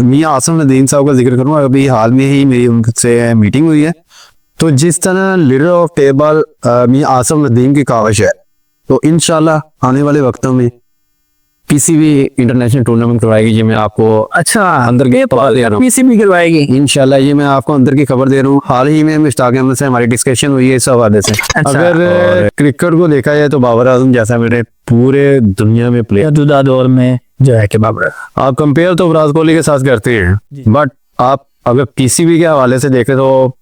मियां आसिम नदीम साहब का जिक्र करूँ, अभी हाल में ही मेरी उनसे मीटिंग हुई है। तो जिस तरह लीडर ऑफ टेबल मियां आसिम नदीम की काविश है, तो इंशाल्लाह आने वाले वक्तों में पीसीबी इंटरनेशनल टूर्नामेंट करवाएगी। ये मैं आपको अच्छा, अंदर की खबर दे रहा हूँ। पीसीबी करवाएगी इंशाल्लाह, ये मैं आपको अंदर की खबर दे रहा हूँ। हाल ही में मुश्ताक अहमद से हमारी डिस्कशन हुई है इस हवाले से। अच्छा। अगर क्रिकेट को देखा जाए तो बाबर आजम जैसा मेरे पूरे दुनिया में प्लेयर मौजूदा दौर में जो है कि बाबर, आप कंपेयर तो विराट कोहली के साथ करते हैं, बट आप अगर पीसीबी के हवाले से देखें तो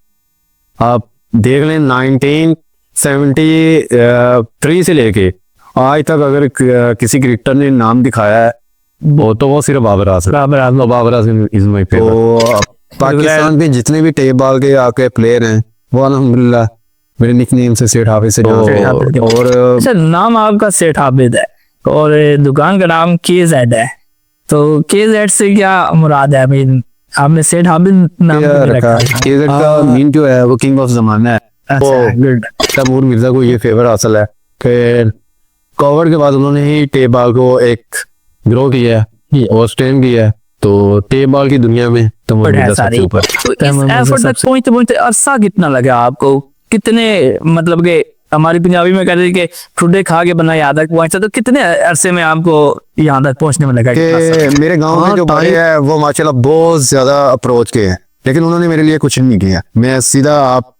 आप देख लें 1973 से लेके आज तक अगर किसी क्रिकेटर ने नाम दिखाया है वो सिर्फ Babar Azam is my favourite. तो पाकिस्तान के जितने भी टेप बॉल के आके प्लेयर हैं वो अल्हम्दुलिल्लाह मेरे निकनेम से सेठ हाफिज से और अच्छा, नाम आपका सेठ हाफिज है और दुकान का नाम KZ है, तो KZ से क्या मुराद है? अभी आपने सेठ हाफिज नाम क्यों रखा? KZ का मीन जो है वो किंग ऑफ जमाना है। गुड। तैमूर मिर्जा को ये फेवर हासिल है। फिर कोविड के बाद उन्होंने ही टेप बॉल को एक ग्रो किया है और स्ट्रेन किया है, तो टेप बॉल की दुनिया में तैमूर मिर्जा सबसे ऊपर। तो इस एफर्ट तक पहुंचते अरसा कितना लगा आपको? कितने, मतलब के हमारी पंजाबी में कहते हैं कि ठुड्डे खा के बना यहाँ तक पहुंचा, तो कितने अरसे में आपको यहाँ तक पहुंचने में लगा? कि मेरे गांव में जो भाई है वो माशाल्लाह बहुत ज्यादा अप्रोच के हैं, लेकिन उन्होंने मेरे लिए कुछ नहीं किया। मैं सीधा आप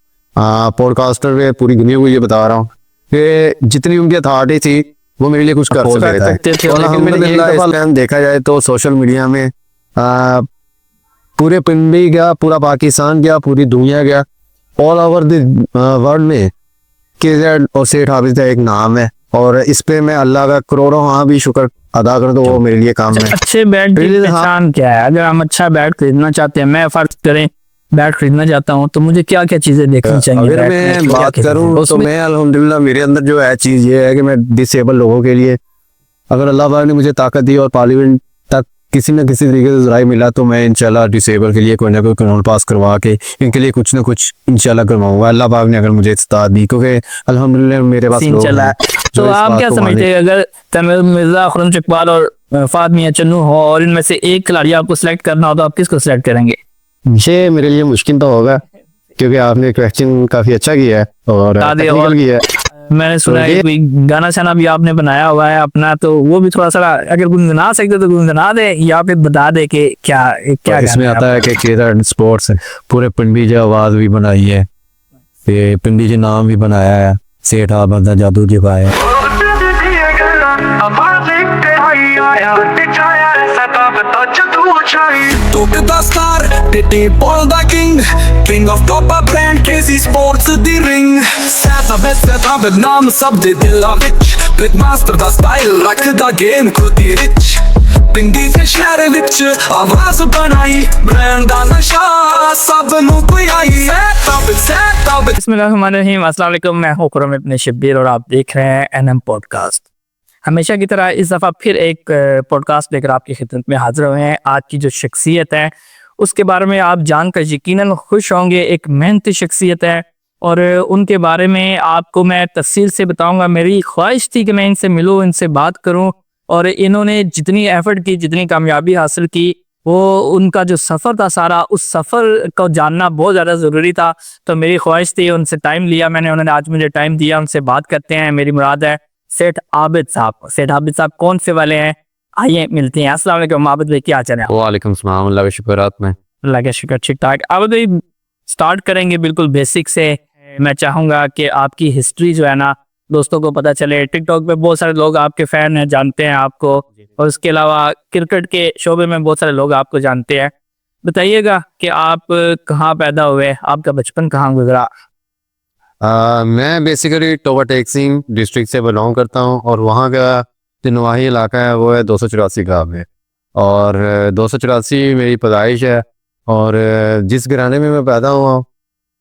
पॉडकास्टर पे पूरी दुनिया को ये बता रहा हूँ कि जितनी उनकी अथॉरिटी थी वो मेरे लिए कुछ कर सकते थे। लेकिन देखा जाए तो सोशल मीडिया में पूरे पिंडी गया, पूरा पाकिस्तान गया, पूरी दुनिया गया, ऑल ओवर द वर्ल्ड में KZ और सेठ हाफिज का एक नाम है। और इस पे मैं अल्लाह का करोड़ों हाँ भी शुक्र अदा कर दो, वो मेरे लिए काम है। अच्छे बैट की पहचान क्या है? अगर हम अच्छा बैट खरीदना चाहते हैं, मैं फर्ज करें बैट खरीदना चाहता हूँ, तो मुझे क्या क्या चीजें देखनी चाहिए? अगर मैं बात करूँ तो मैं अल्हम्दुलिल्लाह मेरे अंदर जो है चीज ये है कि मैं डिसेबल लोगों के लिए, अगर अल्लाह पाक ने मुझे ताकत दी और पार्लियामेंट तक किसी न किसी तरीके से जराई मिला, तो मैं इंशाल्लाह डिसेबल के लिए कोई ना कोई कानून पास करवा के इनके लिए कुछ ना कुछ इंशाल्लाह करवाऊंगा। अल्लाह पाक ने अगर मुझे इस्तात दी, क्योंकि अल्हम्दुलिल्लाह मेरे पास लोग हैं। तो आप क्या समझते हैं, अगर तैमूर मिर्जा, खुर्रम इकबाल और फाद मियां चन्नू हो और इनमें से एक खिलाड़ी आपको सिलेक्ट करना हो, तो आप किसको सिलेक्ट करेंगे? ये मेरे लिए मुश्किल तो होगा, क्योंकि आपने क्वेश्चन काफी अच्छा किया है और टेक्निकल किया है। मैंने सुना है कोई गाना शाना भी आपने बनाया हुआ है अपना, तो वो भी थोड़ा सा अगर गुनगुना सकते तो गुनगुना दे, या फिर बता दे कि क्या क्या इसमें आता है कि KZ स्पोर्ट्स पूरे पिंडी जी आवाज भी बनाई है, ये पिंडी जी नाम भी बनाया है, सेठ हाफिज दा जादू जिवाया। King of top brand KZ Sports the ring ਸੈਤਾ ਬਦਨਾਮ ਸਭ ਦੇ ਦਿਲਾਂ ਵਿੱਚ ਬਿਗ ਮਾਸਟਰ ਦਾ ਸਟਾਈਲ ਰੱਖਦਾ ਗੇਮ ਖੁਦੀ ਰਿਚ ਪਿੰਡੀ ਦੇ ਸ਼ਹਿਰ ਵਿੱਚ ਆਵਾਜ਼ ਬਣਾਈ ਬ੍ਰਾਂਡ ਦਾ ਨਸ਼ਾ ਸਭ ਨੂੰ ਕੋਈ ਆਈ ਸੈਤਾ बिस्मिल्लाहिर्रहमानिर्रहीम। अस्सलाम वालेकुम, मैं हूं खुर्रम इब्न शब्बीर और आप देख रहे हैं NM पॉडकास्ट। हमेशा की तरह इस दफ़ा फिर एक पॉडकास्ट लेकर आपकी खिदमत में हाजिर हुए हैं। आज की जो शख्सियत है उसके बारे में आप जानकर यकीनन खुश होंगे। एक मेहनती शख्सियत है और उनके बारे में आपको मैं तफसील से बताऊंगा। मेरी ख्वाहिश थी कि मैं इनसे मिलूं, इनसे बात करूं, और इन्होंने जितनी एफर्ट की, जितनी कामयाबी हासिल की, वो उनका जो सफ़र था सारा, उस सफ़र को जानना बहुत ज़्यादा ज़रूरी था। तो मेरी ख्वाहिश थी, उनसे टाइम लिया मैंने, उन्होंने आज मुझे टाइम दिया। उनसे बात करते हैं। मेरी मुराद है सेठ आबिद साहब। सेठ आबिद साहब कौन से वाले हैं, आइए मिलते हैं। अस्सलाम वालेकुम आबिद भाई, क्या चल रहा है? वालेकुम सलाम, अल्लाह का शुक्र, रात में अल्लाह का शुक्र, ठीक ठाक। आबिद भाई स्टार्ट करेंगे बिल्कुल बेसिक से। मैं चाहूँगा कि आपकी हिस्ट्री जो है ना दोस्तों को पता चले। टिकटॉक पे बहुत सारे लोग आपके फ़ैन हैं, जानते हैं आपको, और उसके अलावा क्रिकेट के शोबे में बहुत सारे लोग आपको जानते हैं। बताइएगा कि आप कहाँ पैदा हुए, आपका बचपन कहाँ गुजरा? मैं बेसिकली टोबा टेक्सिंग डिस्ट्रिक्ट से बिलोंग करता हूँ और वहाँ का जो नवाही इलाका है वो है 284 गाँव में, और 284 मेरी पैदाइश है। और जिस घराने में मैं पैदा हुआ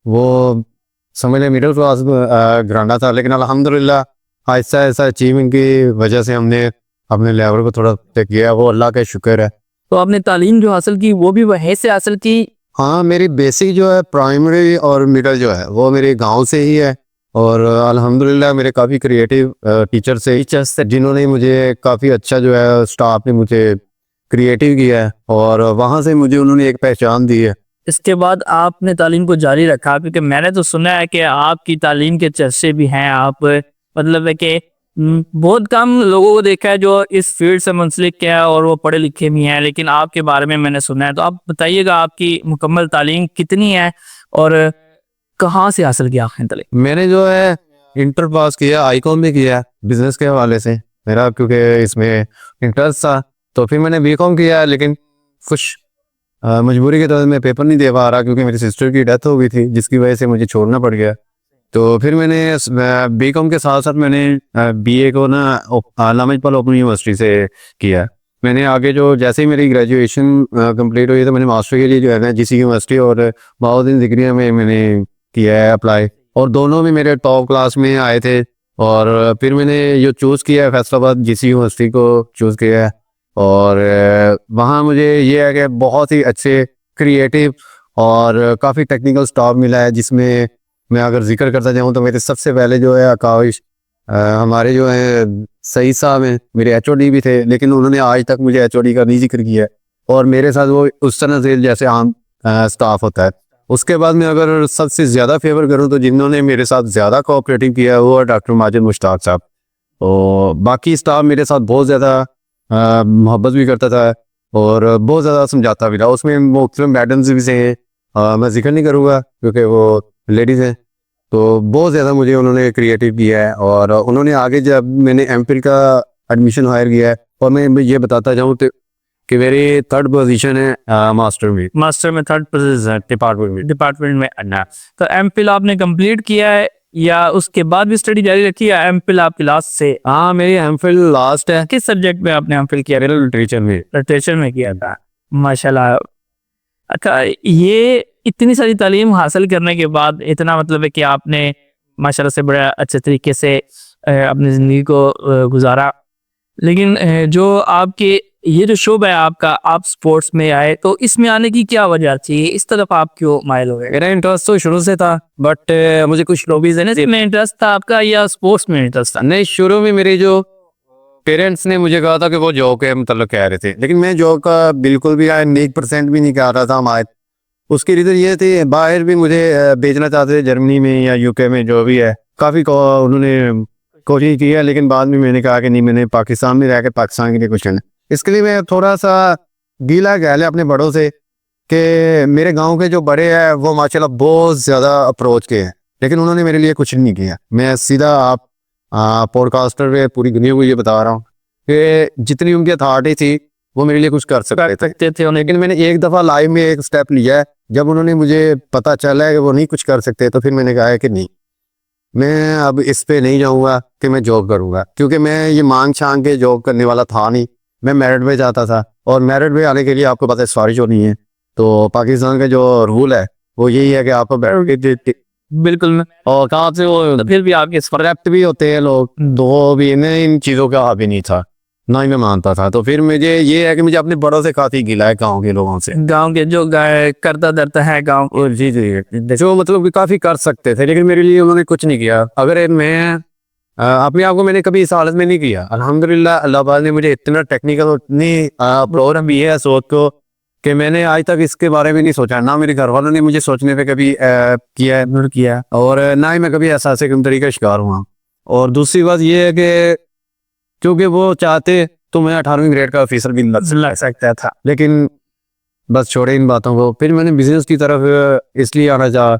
वो समझ लें मिडिल क्लास घराना था, लेकिन अल्हम्दुलिल्लाह आहिस्ता आहिस्ता अचीवमेंट की वजह से हमने अपने लेवल को थोड़ा तक किया, वो अल्लाह का शुक्र है। तो आपने तालीम जो हासिल की वो भी वहीं से हासिल की? हाँ, मेरी बेसिक जो है प्राइमरी और मिडिल जो है वो मेरे गांव से ही है, और अल्हम्दुलिल्लाह मेरे काफ़ी क्रिएटिव टीचर्स थे जिन्होंने मुझे काफ़ी अच्छा जो है स्टाफ ने मुझे क्रिएटिव किया है और वहाँ से मुझे उन्होंने एक पहचान दी है। इसके बाद आपने तालीम को जारी रखा, क्योंकि मैंने तो सुना है कि आपकी तालीम के चर्चे भी हैं। आप मतलब है कि बहुत कम लोगों को देखा है जो इस फील्ड से मुंसलिक है और वो पढ़े लिखे भी हैं, लेकिन आपके बारे में मैंने सुना है। तो आप बताइएगा आपकी मुकम्मल तालीम कितनी है और कहाँ से हासिल किया आपने तालीम? मैंने जो है इंटर पास किया, आईकॉम में किया बिजनेस के हवाले से मेरा, क्योंकि इसमें इंटरेस्ट था। तो फिर मैंने बीकॉम किया, लेकिन कुछ मजबूरी के तौर मैं पेपर नहीं दे पा रहा क्योंकि मेरी सिस्टर की डेथ हो गई थी, जिसकी वजह से मुझे छोड़ना पड़ गया। तो फिर मैंने बीकॉम के साथ साथ मैंने बीए को ना अल्लामा इकबाल ओपन यूनिवर्सिटी से किया। मैंने आगे जो जैसे ही मेरी ग्रेजुएशन कंप्लीट हुई तो मैंने मास्टर के लिए जो है ना जीसी यूनिवर्सिटी और बहाउद्दीन ज़िक्रिया में मैंने किया है अप्लाई, और दोनों में मेरे टॉप क्लास में आए थे। और फिर मैंने जो चूज़ किया है फैसलाबाद जीसी यूनिवर्सिटी को चूज़ किया है, और वहाँ मुझे ये है कि बहुत ही अच्छे क्रिएटिव और काफ़ी टेक्निकल स्टाफ मिला है, जिसमें मैं अगर जिक्र करता जाऊँ तो मेरे सबसे पहले जो है आकाश हमारे जो है सईद साहब हैं, मेरे एचओडी भी थे, लेकिन उन्होंने आज तक मुझे एचओडी का नहीं जिक्र किया है, और मेरे साथ वो उस तरह से जैसे आम स्टाफ होता है। उसके बाद में अगर सबसे ज़्यादा फेवर करूँ तो जिन्होंने मेरे साथ ज़्यादा कोऑपरेटिव किया है वो है डॉक्टर माजिद मुश्ताक साहब। और बाकी स्टाफ मेरे साथ बहुत ज़्यादा मोहब्बत भी करता था और बहुत ज़्यादा समझाता भी था। उसमें मुख्तलिफ मैडम्स भी से मैं जिक्र नहीं करूँगा क्योंकि वो लेडीज़ हैं। तो बहुत ज़्यादा मुझे उन्होंने क्रिएटिव किया है, और उन्होंने आगे जब मैंने एमफिल का एडमिशन हायर किया है, और मैं ये बताता जाऊँ तो कि मेरी थर्ड पोजीशन है मास्टर में थर्ड पोजीशन डिपार्टमेंट में अन्ना। तो एमफिल आपने कंप्लीट किया है या उसके बाद भी स्टडी जारी रखी है? एमफिल आपकी लास्ट से? हाँ, मेरी एमफिल लास्ट है। किस सब्जेक्ट में आपने एमफिल किया? मेरा लिटरेचर में किया था, माशाल्लाह। अच्छा, ये इतनी सारी तालीम हासिल करने के बाद इतना मतलब है कि आपने माशाल्लाह से बड़ा अच्छे तरीके से अपनी ज़िंदगी को गुजारा, लेकिन जो आपके ये जो शोबा है आपका, आप स्पोर्ट्स में आए तो इसमें आने की क्या वजह थी? इस तरफ आप क्यों माइल हो गए? मेरा इंटरेस्ट तो शुरू से था, बट मुझे कुछ हॉबीज है ना, में इंटरेस्ट था आपका या स्पोर्ट्स में इंटरेस्ट था? नहीं, शुरू में मेरे जो पेरेंट्स ने मुझे कहा था कि वो जॉब के मतलब कह रहे थे, लेकिन मैं जॉब का बिल्कुल भी 1% भी नहीं कह रहा था हमारे। उसकी रीज़न ये थी, बाहर भी मुझे भेजना चाहते थे, जर्मनी में या यूके में, जो भी है। काफ़ी उन्होंने कोशिश की है, लेकिन बाद में मैंने कहा कि नहीं, मैंने पाकिस्तान में रह के पाकिस्तान के लिए कुछ करना। इसके लिए मैं थोड़ा सा गीला गया अपने बड़ों से कि मेरे गांव के जो बड़े हैं वो माशाल्लाह बहुत ज़्यादा अप्रोच के हैं, लेकिन उन्होंने मेरे लिए कुछ नहीं किया। मैं सीधा आप पॉडकास्टर पे पूरी दुनिया को ये बता रहा हूँ कि जितनी उनकी अथॉरिटी थी वो मेरे लिए कुछ कर सकते थे, लेकिन मैंने एक दफ़ा लाइफ में एक स्टेप लिया है। जब उन्होंने मुझे पता चला है कि वो नहीं कुछ कर सकते, तो फिर मैंने कहा है कि नहीं, मैं अब इस पे नहीं जाऊँगा कि मैं जॉब करूँगा, क्योंकि मैं ये मांग छांग के जॉब करने वाला था नहीं। मैं मेरिट पे जाता था, और मेरिट पे आने के लिए आपको पता है सिफारिश होनी है। तो पाकिस्तान का जो रूल है वो यही है कि आपको बिल्कुल, और कहाँ से वो फिर भी आपके परफेक्ट भी होते हैं लोग, दो भी इन चीज़ों का हावी नहीं था, ना ही मैं मानता था। तो फिर मुझे ये है कि मुझे अपने बड़ों से काफ़ी गिला है, गाँव के लोगों से, गांव के जो करता धरता है गांव। जी जो मतलब कि काफ़ी कर सकते थे, लेकिन मेरे लिए उन्होंने कुछ नहीं किया। अगर मैं अपने आप को मैंने कभी इस हालत में नहीं किया, अल्हम्दुलिल्लाह अल्लाह पाक ने मुझे इतना टेक्निकल इतनी प्रोग्राम भी है सोच को कि मैंने आज तक इसके बारे में नहीं सोचा। ना मेरे घर वालों ने मुझे सोचने पे कभी किया, और ना ही मैं कभी एहसास कमतरी का शिकार हुआ। और दूसरी बात ये है कि क्योंकि वो चाहते तो मैं 18वीं ग्रेड का ऑफिसर भी लग सकता था, लेकिन बस छोड़े इन बातों को। फिर मैंने बिजनेस की तरफ इसलिए आना चाहा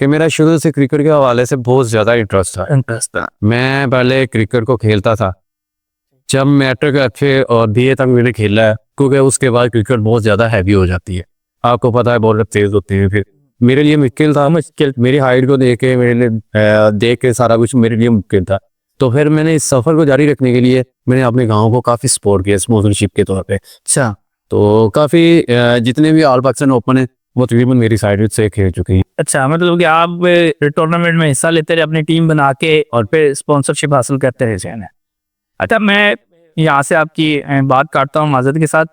कि मेरा शुरू से क्रिकेट के हवाले से बहुत ज़्यादा इंटरेस्ट था। मैं पहले क्रिकेट को खेलता था, जब मैट्रिक अच्छे और बीए तक मैंने खेला है, क्योंकि उसके बाद क्रिकेट बहुत ज़्यादा हैवी हो जाती है, आपको पता है, बॉलर तेज़ होते हैं। फिर मेरे लिए मुश्किल मेरी हाइट को देख के, मेरे लिए देख के सारा कुछ मेरे लिए मुश्किल था। तो फिर मैंने इस सफ़र को जारी रखने के लिए मैंने अपने गाँव को काफ़ी सपोर्ट किया स्पॉन्सरशिप के तौर पर। अच्छा, तो काफ़ी जितने भी ऑल पाकिस्तान ओपन है वो तकरीबन मेरी साइड से खेल चुकी है। अच्छा, मतलब कि आप टूर्नामेंट में हिस्सा लेते रहे, अपनी टीम बना के, और फिर स्पॉन्सरशिप हासिल करते रहे। अच्छा, मैं यहाँ से आपकी बात काटता हूँ माज़रत के साथ।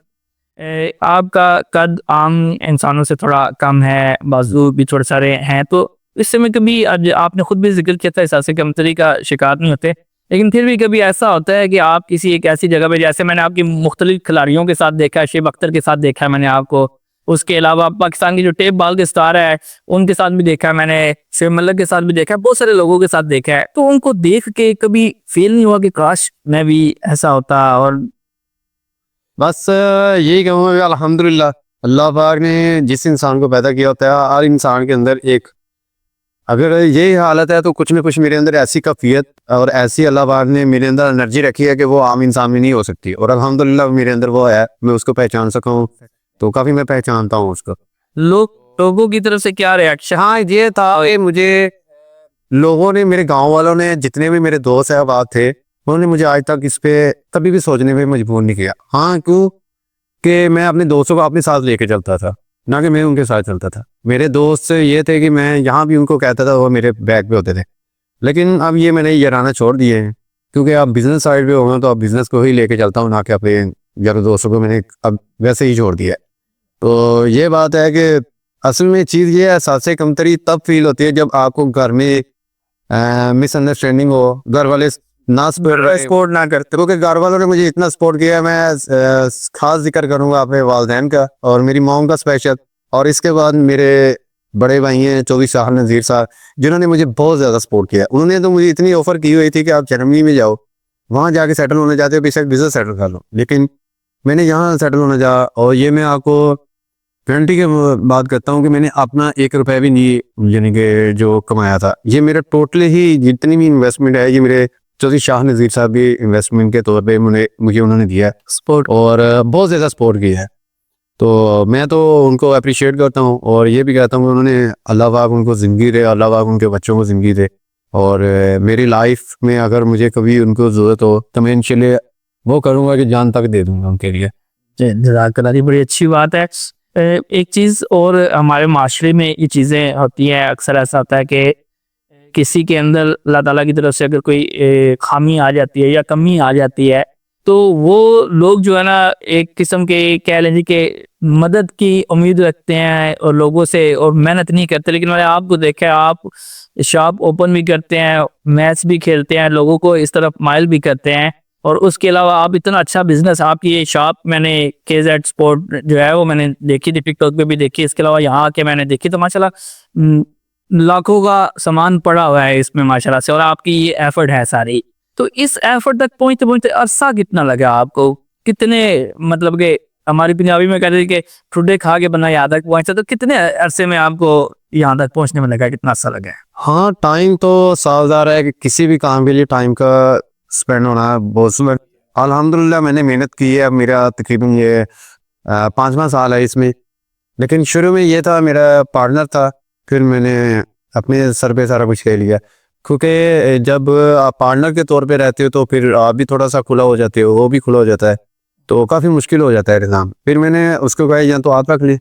आपका कद आम इंसानों से थोड़ा कम है, बाजू भी थोड़े सारे हैं, तो इस समय कभी आज आपने खुद भी जिक्र किया था एहसास कमतरी का शिकार नहीं होते, लेकिन फिर भी कभी ऐसा होता है कि आप किसी एक ऐसी जगह पे, जैसे मैंने आपकी मुख्तलिफ खिलाड़ियों के साथ देखा है, शेब अख्तर के साथ देखा है मैंने आपको, उसके अलावा पाकिस्तान की जो टेप बाल के स्टार है उनके साथ भी देखा है मैंने, शेब मलिक के साथ भी देखा है, बहुत सारे लोगों के साथ देखा है, तो उनको देख के कभी फील नहीं हुआ कि काश मैं भी ऐसा होता? और बस यही कहूँगा कि अल्हम्दुलिल्लाह अल्लाह पाक ने जिस इंसान को पैदा किया होता है, हर इंसान के अंदर एक, अगर यही हालत है तो कुछ ना कुछ मेरे अंदर ऐसी काफियत और ऐसी अल्लाह पाक ने मेरे अंदर एनर्जी रखी है कि वो आम इंसान में नहीं हो सकती, और अल्हम्दुलिल्लाह मेरे अंदर वो है, मैं उसको पहचान सका हूँ, तो काफ़ी मैं पहचानता हूँ उसको। लोगों की तरफ से क्या रिएक्शन? हाँ ये था कि मुझे लोगों ने, मेरे गांव वालों ने, जितने भी मेरे दोस्त अहबाब थे, उन्होंने मुझे आज तक इस पे कभी भी सोचने में मजबूर नहीं किया। हाँ, क्यों कि मैं अपने दोस्तों को अपने साथ लेके चलता था, ना कि मैं उनके साथ चलता था। मेरे दोस्त ये थे कि मैं यहाँ भी उनको कहता था, वो मेरे बैक पे होते थे। लेकिन अब ये मैंने याराना छोड़ दिए हैं, क्योंकि अब बिजनेस साइड पे होगा तो अब बिजनेस को ही लेके चलता हूँ, ना कि अपने यारों दोस्तों को मैंने अब वैसे ही छोड़ दिया है। तो ये बात है कि असल में चीज़ ये है, एहसास कमतरी तब फील होती है जब आपको घर में मिसअंडरस्टैंडिंग हो, घर वाले ना सपोर्ट ना करते, क्योंकि घर वालों ने मुझे इतना सपोर्ट किया है। मैं खास जिक्र करूंगा अपने वालिदैन का और मेरी मॉम का स्पेशल, और इसके बाद मेरे बड़े भाई हैं 24 साल नज़ीर साहब, जिन्होंने मुझे बहुत ज़्यादा सपोर्ट किया। उन्होंने तो मुझे इतनी ऑफर की हुई थी कि आप जर्मनी में जाओ, वहाँ जाके सेटल होने जाते हो, बेशक बिजनेस सेटल कर लो, लेकिन मैंने यहाँ सेटल होना चाहा। और ये मैं आपको गारंटी के बात करता हूँ कि मैंने अपना 1 रुपया भी नहीं, यानी कि जो कमाया था, ये मेरा टोटली ही जितनी भी इन्वेस्टमेंट है, ये मेरे चौधरी शाह नज़ीर साहब भी इन्वेस्टमेंट के तौर पे मुझे उन्होंने दिया है सपोर्ट, और बहुत ज़्यादा सपोर्ट किया है। तो मैं तो उनको अप्रिशिएट करता हूँ, और ये भी कहता हूँ कि उन्होंने, अल्लाह पाक उनको ज़िंदगी दे, अल्लाह पाक उनके बच्चों को ज़िंदगी दे, और मेरी लाइफ में अगर मुझे कभी उनको ज़रूरत हो तो मैं इंशाल्लाह वो करूँगा कि जान तक दे दूँगा उनके लिए। जज़ाकल्लाह, बड़ी अच्छी बात है। एक चीज़ और, हमारे माशरे में ये चीज़ें होती हैं, अक्सर ऐसा होता है कि किसी के अंदर अल्लाह ताला की तरफ से अगर कोई खामी आ जाती है या कमी आ जाती है, तो वो लोग जो है ना एक किस्म के कह लीजिए कि मदद की उम्मीद रखते हैं और लोगों से, और मेहनत नहीं करते। लेकिन मैंने आपको देखा है, आप शॉप ओपन भी करते हैं, मैच भी खेलते हैं, लोगों को इस तरफ माइल भी करते हैं, और उसके अलावा आप इतना अच्छा बिजनेस, आपकी ये शॉप मैंने KZ स्पोर्ट जो है वो मैंने देखी थी, टिकटॉक पे भी देखी, इसके अलावा यहाँ आके मैंने देखी, तो माशाल्लाह लाखों का सामान पड़ा हुआ है इसमें माशाल्लाह से, और आपकी ये एफर्ट है सारी। तो इस एफर्ट तक पहुंचते पहुंचते अरसा कितना लगा आपको? कितने, मतलब कि हमारी पंजाबी में कहते हैं कि ठुड्डे खा के बना यहाँ तक पहुंचा, तो कितने अरसे में आपको यहाँ तक पहुंचने में लगा, कितना अरसा लगा? हाँ, टाइम तो सावधान है कि किसी भी काम के लिए टाइम का स्पेंड होना है बहुत सुंदर। अल्हम्दुलिल्लाह मैंने मेहनत की है, अब मेरा तकरीबन ये 5वां साल है इसमें। लेकिन शुरू में ये था, मेरा पार्टनर था, फिर मैंने अपने सर पे सारा कुछ ले लिया, क्योंकि जब आप पार्टनर के तौर पे रहते हो तो फिर आप भी थोड़ा सा खुला हो जाते हो, वो भी खुला हो जाता है, तो काफ़ी मुश्किल हो जाता है निज़ाम। फिर मैंने उसको कहा या तो आप रख लें,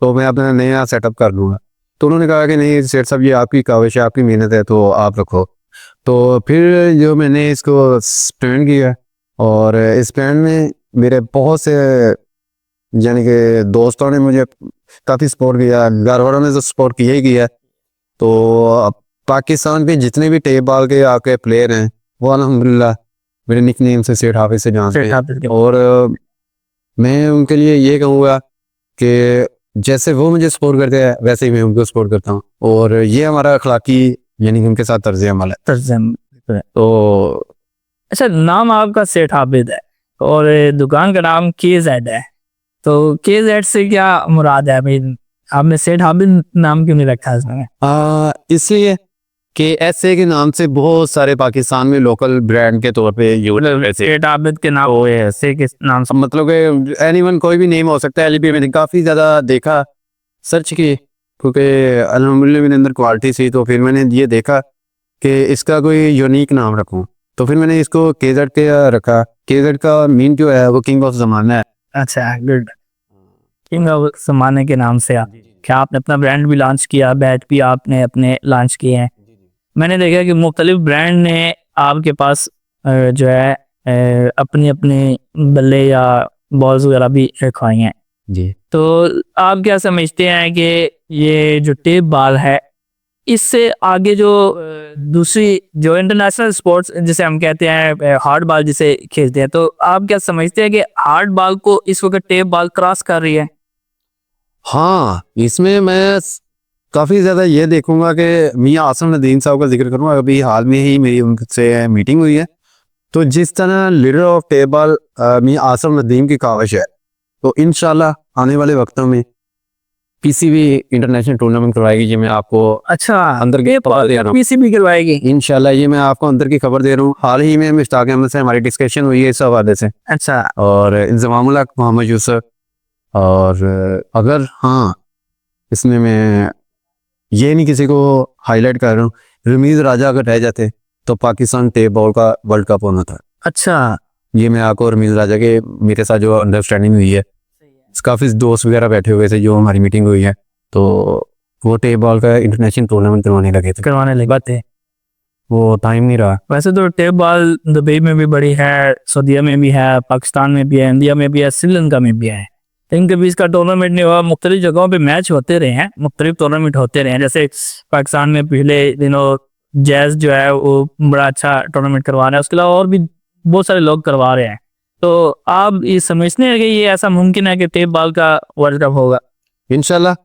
तो मैं अपना नया सेटअप कर लूँगा। तो उन्होंने कहा कि नहीं सेठ साहब, ये आपकी काविश है, आपकी मेहनत है, तो आप रखो। तो फिर जो मैंने इसको स्पेंड किया, और इस स्पेंड में मेरे बहुत से यानी कि दोस्तों ने मुझे काफ़ी सपोर्ट किया, घर वालों ने तो सपोर्ट किया ही किया। तो पाकिस्तान के जितने भी टेप बॉल के आपके प्लेयर हैं, वो अल्हम्दुलिल्लाह मेरे निकनेम से सेठ हाफिज से जानते हैं, और मैं उनके लिए ये कहूँगा कि जैसे वो मुझे सपोर्ट करते हैं वैसे ही मैं उनको सपोर्ट करता हूँ, और ये हमारा अखलाकी यानी कि उनके साथ तर्ज अमल है। तो अच्छा, नाम आपका सेठ आबिद है और दुकान का नाम KZ है, तो KZ से क्या मुराद है भाई? आपने सेठ आबिद नाम क्यों नहीं रखा इसमें? इसलिए कि ऐसे के नाम से बहुत सारे पाकिस्तान में लोकल ब्रांड के तौर पे सेठ आबिद के नाम हुए ऐसे के नाम से, मतलब कि एनीवन कोई भी नेम हो सकता है। LP मैंने काफ़ी ज़्यादा देखा, सर्च की, क्योंकि अल्हम्दुलिल्लाह मेरे अंदर क्वालिटी थी, तो फिर मैंने ये देखा कि इसका कोई यूनिक नाम रखूं, तो फिर मैंने इसको KZ के रखा। KZ का मीन जो है वो किंग ऑफ ज़माना है। अच्छा, गुड, किंग ऑफ ज़माने के नाम से क्या आपने अपना ब्रांड भी लॉन्च किया, बैट भी आपने अपने लॉन्च किए हैं? मैंने देखा कि मुख्तलिफ ब्रांड ने आपके पास जो है अपने अपने बल्ले या बॉल्स वगैरह भी रखवाई हैं जी। तो आप क्या समझते हैं कि ये जो टेप बॉल है इससे आगे जो दूसरी जो इंटरनेशनल स्पोर्ट्स जिसे हम कहते हैं हार्ड बॉल जिसे खेलते हैं, तो आप क्या समझते हैं कि हार्ड बॉल को इस वक्त टेप बॉल क्रॉस कर रही है? हाँ, इसमें मैं काफ़ी ज़्यादा ये देखूंगा कि मियाँ आसिम नदीम साहब का जिक्र करूंगा। अभी हाल में ही मेरी उनसे मीटिंग हुई है, तो जिस तरह लीडर ऑफ टेप बॉल मियाँ आसिम नदीम की काविश है, तो इंशाल्लाह आने वाले वक्तों में पीसीबी इंटरनेशनल टूर्नामेंट करवाएगी। ये मैं आपको अच्छा, अंदर की खबर दे रहा हूँ। पीसीबी करवाएगी इंशाल्लाह ये मैं आपको अंदर की खबर दे रहा हूँ। हाल ही में मुश्ताक अहमद से हमारी डिस्कशन हुई है इस हवाले से, अच्छा, और इंजमामुल हक मोहम्मद यूसुफ, और अगर हाँ इसमें मैं ये नहीं किसी को हाईलाइट कर रहा हूँ, रमीज राजा अगर रह जाते तो पाकिस्तान टेप बॉल का वर्ल्ड कप होना था। अच्छा, ये मैं आपको रमीज राजा के मेरे साथ जो अंडरस्टैंडिंग हुई है, काफ़ी दोस्त वगैरह बैठे हुए थे जो हमारी मीटिंग हुई है, तो वो टेप बॉल का इंटरनेशनल टूर्नामेंट करवाने लगे थे, करवाने लगे बात है। वो टाइम नहीं रहा। वैसे तो टेप बॉल दुबई में भी बड़ी है, सऊदीया में भी है, पाकिस्तान में भी है, इंडिया में भी है, श्रीलंका में भी है। इनके बीच का टूर्नामेंट नहीं हुआ, मुख्तलिफ जगहों पे मैच होते रहे हैं, मुख्तलिफ टूर्नामेंट होते रहे हैं। जैसे पाकिस्तान में पिछले दिनों जैज जो है वो बड़ा अच्छा टूर्नामेंट करवा रहा है, उसके अलावा और भी बहुत सारे लोग करवा रहे हैं। तो आप ये समझते हैं कि ये ऐसा मुमकिन है कि टेप बॉल का वर्ल्ड कप होगा? इंशाल्लाह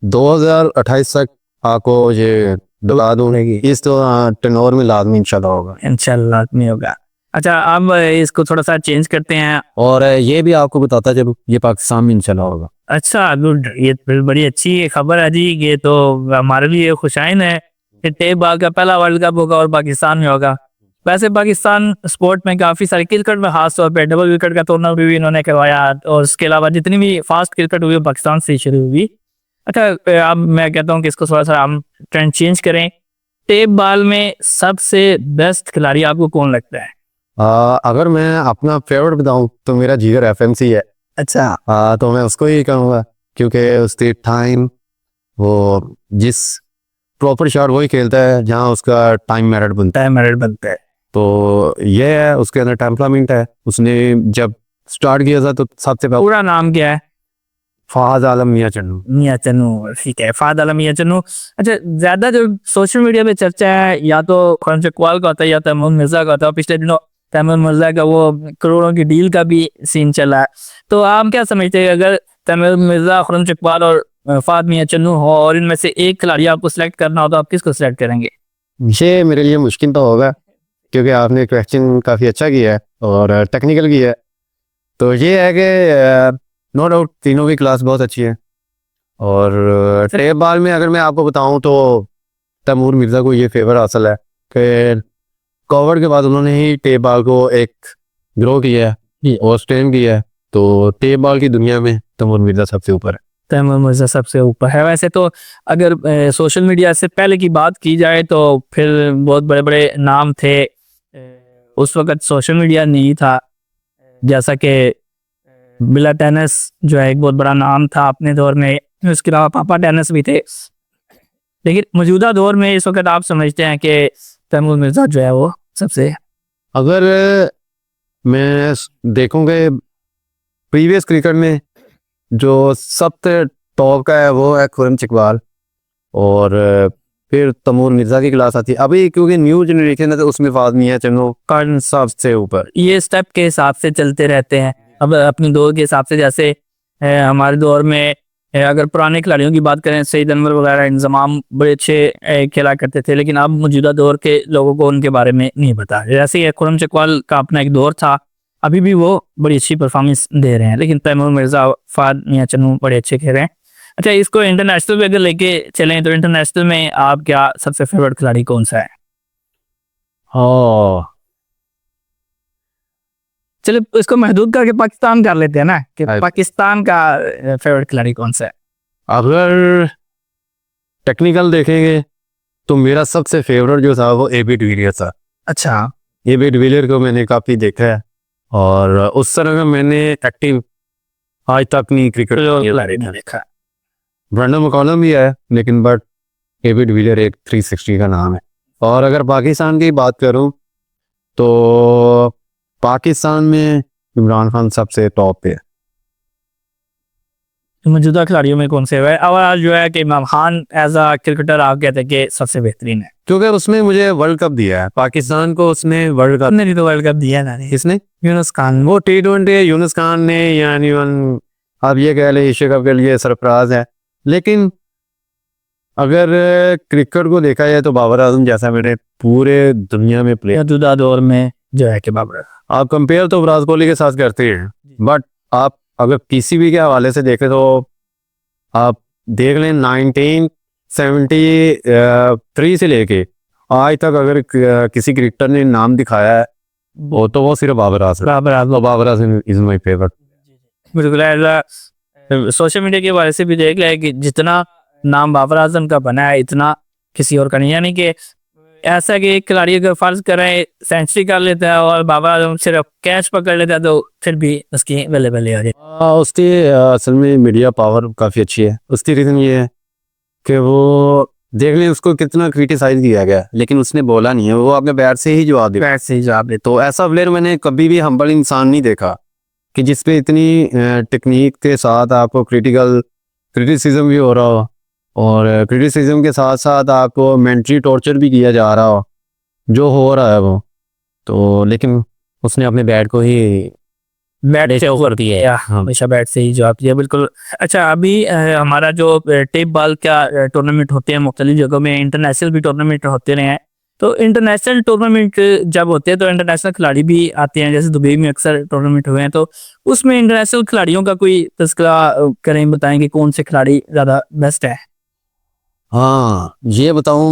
2028 तक आपको ये ला दूंगी, इस तो टर्नओवर में लाजमी इंशाल्लाह होगा। इंशाल्लाह नहीं होगा। अच्छा, अब इसको थोड़ा सा चेंज करते हैं। और ये भी आपको बताता चलूं, ये पाकिस्तान में इंशाल्लाह होगा। अच्छा, गुड, ये फिर बड़ी अच्छी खबर है जी। ये तो हमारे लिए खुशाइन है कि टेप बॉल का पहला वर्ल्ड कप होगा और पाकिस्तान में होगा। वैसे पाकिस्तान स्पोर्ट में काफ़ी सारे क्रिकेट में खास तौर पे डबल विकेट का टूर्नामेंट भी इन्होंने करवाया, और इसके अलावा जितनी भी फास्ट क्रिकेट हुई वो पाकिस्तान से शुरू हुई। अच्छा, अब मैं कहता हूँ कि इसको थोड़ा सा हम ट्रेंड चेंज करें। टेप बॉल में सबसे बेस्ट खिलाड़ी आपको कौन लगता है? अगर मैं अपना फेवरेट बताऊं तो मेरा जिगर एफएमसी है। अच्छा, तो मैं उसको ही कहूँगा, क्योंकि उसके टाइम वो जिस प्रॉपर शॉट वही खेलता है जहाँ उसका टाइम मैरिट बनता है। टाइम मैरिट बनता है। तो ये है, उसके अंदर टेम्परामेंट है। उसने जब स्टार्ट किया था तो सबसे पहले पूरा नाम क्या है? फहद आलम मियाँ चन्नू। मियाँ चन्नू, ठीक है, फहद आलम मियाँ चन्नू। अच्छा, ज्यादा जो सोशल मीडिया पे चर्चा है या तो खुरम चकवाल का होता है या तैमूर मिर्जा का होता है। पिछले दिनों तैमूर मिर्जा का वो करोड़ों की डील का भी सीन चला है। तो आप क्या समझते हैं, अगर तैमूर मिर्जा, खुरम चकवाल और फहद मियाँ चन्नू हो और इनमें से एक खिलाड़ी आपको सिलेक्ट करना हो, तो आप किसको सिलेक्ट करेंगे? ये मेरे लिए मुश्किल तो होगा, क्योंकि आपने क्वेश्चन काफ़ी अच्छा किया है और टेक्निकल किया है। तो ये है कि नो डाउट तीनों की क्लास बहुत अच्छी है। और टेप बॉल में अगर मैं आपको बताऊं तो तैमूर मिर्ज़ा को ये फेवर हासिल है कि कोविड के बाद उन्होंने ही टेप बॉल को एक ग्रो किया है और स्ट्रेन किया है। तो टेप बॉल की दुनिया में तैमूर मिर्ज़ा सबसे ऊपर है। तैमूर मिर्जा सबसे ऊपर है। वैसे तो अगर सोशल मीडिया से पहले की बात की जाए तो फिर बहुत बड़े बड़े नाम थे। उस वक्त सोशल मीडिया नहीं था, जैसा कि बिला टेनिस जो है एक बहुत बड़ा नाम था अपने दौर में, उसके अलावा पापा टेनिस भी थे। लेकिन मौजूदा दौर में इस वक्त आप समझते हैं कि तैमूर मिर्जा जो है वो सबसे, अगर मैं देखूँगा प्रीवियस क्रिकेट में जो सबसे टॉप का है वो है खुरम चकवाल, और फिर तैमूर मिर्ज़ा की क्लास आती है अभी, क्योंकि न्यू जनरेशन है तो उसमें फहद मियाँ चन्नू कार्ड सबसे ऊपर। ये स्टेप के हिसाब से चलते रहते हैं। अब अपने दौर के हिसाब से, जैसे हमारे दौर में अगर पुराने खिलाड़ियों की बात करें, सईद अनवर वगैरह, इंजमाम बड़े अच्छे खेला करते थे, लेकिन अब मौजूदा दौर के लोगों को उनके बारे में नहीं पता। जैसे खुरम चकवाल का अपना एक दौर था, अभी भी वो बड़ी अच्छी परफॉर्मेंस दे रहे हैं, लेकिन तैमूर मिर्ज़ा, फहद मियाँ चन्नू बड़े अच्छे खेल रहे हैं। अच्छा, इसको इंटरनेशनल में अगर लेके चलें तो इंटरनेशनल में आप क्या सबसे फेवरेट खिलाड़ी कौन सा है? हाँ, चलो इसको महदूद करके पाकिस्तान कर लेते हैं ना, कि पाकिस्तान का फेवरेट खिलाड़ी कौन सा है? अगर टेक्निकल देखेंगे तो मेरा सबसे फेवरेट जो था वो एबी डिविलियर्स था। अच्छा, एबी डिविलियर्स को मैंने काफ़ी देखा है, और उस तरह का मैंने एक्टिव आज तक नहीं क्रिकेट देखा। ब्रेंडन मैकलम भी है, लेकिन बट एबी डिविलियर्स एक 360 का नाम है। और अगर पाकिस्तान की बात करूं तो पाकिस्तान में इमरान खान सबसे टॉप पे है। मौजूदा खिलाड़ियों में कौन से हुए, और आज जो है कि Imran Khan as a cricketer आप कहते हैं कि सबसे बेहतरीन है? क्योंकि उसने मुझे वर्ल्ड कप दिया है, पाकिस्तान को उसने वर्ल्ड कप। नहीं तो वर्ल्ड कप दिया ना किसने? यूनुस खान। वो T20 यूनुस खान ने, यानी आप ये कह लें एशिया कप के लिए सरफराज है। लेकिन अगर क्रिकेट को देखा जाए तो बाबर आजम जैसा मैंने पूरे दुनिया में प्लेयर, मौजूदा दौर में जो है कि बाबर, आप कंपेयर तो विराट कोहली के साथ करते हैं, बट आप अगर किसी भी के हवाले से देखें तो आप देख लें 1973 से लेके आज तक अगर किसी क्रिकेटर ने नाम दिखाया है तो वो सिर्फ Babar Azam. Babar Azam is my favourite. बिल्कुल। सोशल मीडिया के हवाले से भी देख लिया है कि जितना नाम बाबर आजम का बना है इतना किसी और का नहीं, यानी कि ऐसा कि एक खिलाड़ी अगर फर्ज करें सेंचुरी कर लेता है और बाबर आजम सिर्फ कैच पकड़ लेता है तो फिर भी उसकी बल्ले बल्ले हो जाए। उसकी असल में मीडिया पावर काफ़ी अच्छी है। उसकी रीज़न ये है कि वो देख लें उसको कितना क्रिटिसाइज किया गया लेकिन उसने बोला नहीं है, वो अपने बैट से ही जवाब दिया। बैट से ही जवाब दे। तो ऐसा प्लेयर मैंने कभी भी हम्बल इंसान नहीं देखा कि जिसपे इतनी टेक्निक के साथ आपको क्रिटिसिज्म भी हो रहा हो और क्रिटिसिज्म के साथ साथ आपको मेंटली टॉर्चर भी किया जा रहा हो, जो हो रहा है वो। तो लेकिन उसने अपने बैट को ही बैट से ओवर दिया है, हमेशा बैट से ही जवाब दिया। बिल्कुल। अच्छा, अभी हमारा जो टेप बॉल का टूर्नामेंट होते हैं मुख्तलिफ जगहों में, इंटरनेशनल भी टूर्नामेंट होते रहे हैं, तो इंटरनेशनल टूर्नामेंट जब होते हैं तो इंटरनेशनल खिलाड़ी भी आते हैं, जैसे दुबई में अक्सर टूर्नामेंट हुए हैं, तो उसमें इंटरनेशनल खिलाड़ियों का कोई तस्करा करें, बताएं कि कौन से खिलाड़ी ज़्यादा बेस्ट है? हाँ, ये बताऊं,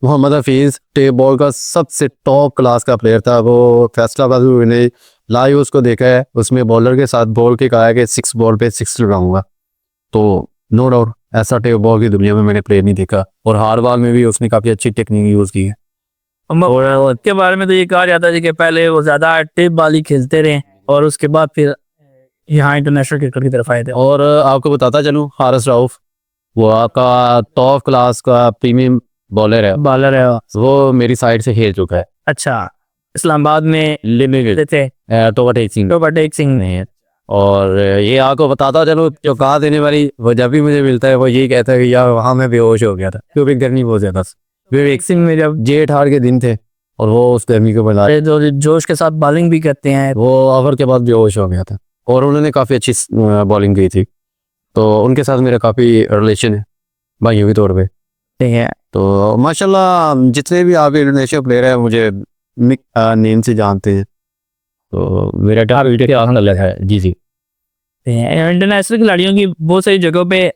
मोहम्मद हफीज़ टेप बॉल का सबसे टॉप क्लास का प्लेयर था। वो फैसलाबाद में मैंने लाइव उसको देखा है, उसमें बॉलर के साथ बॉल के कहा है कि 6 बॉल पे 6 लगाऊंगा। तो नो डाउट ऐसा टेप बॉल की दुनिया में मैंने प्लेयर नहीं देखा, और हार बॉल में भी उसने काफ़ी अच्छी टेक्निक यूज़ की है। और उसके बारे में तो ये कहा जाता है कि पहले वो ज़्यादा टेप बॉल ही खेलते रहे और उसके बाद फिर यहाँ इंटरनेशनल क्रिकेट की तरफ आए थे। और आपको बताता चलूँ, हारिस रऊफ वो आपका टॉप क्लास का प्रीमियम बॉलर है, वो मेरी साइड से खेल चुका है। अच्छा, इस्लामाबाद में लिमिटेड थे टोबाटेक सिंह नहीं है। और ये आपको बताता चलो, जो कहा देने वाली वो जब भी मुझे मिलता है वो यही कहता है कि यार वहाँ मैं बेहोश हो गया था क्योंकि गर्मी बहुत ज्यादा। विवेक सिंह में जब जेठ हार के दिन थे और वो उस गर्मी को बना जो जोश के साथ बॉलिंग भी करते हैं, वो ओवर के बाद बेहोश हो गया था और उन्होंने काफ़ी अच्छी बॉलिंग की थी। तो उनके साथ मेरा काफ़ी रिलेशन है भाइयों के तौर पे। है। तो माशाल्लाह जितने भी आप इंटरनेशनल प्लेयर हैं मुझे नेम से जानते हैं, तो मेरा टारगेट है। जी इंटरनेशनल खिलाड़ियों की बहुत सारी जगहों पे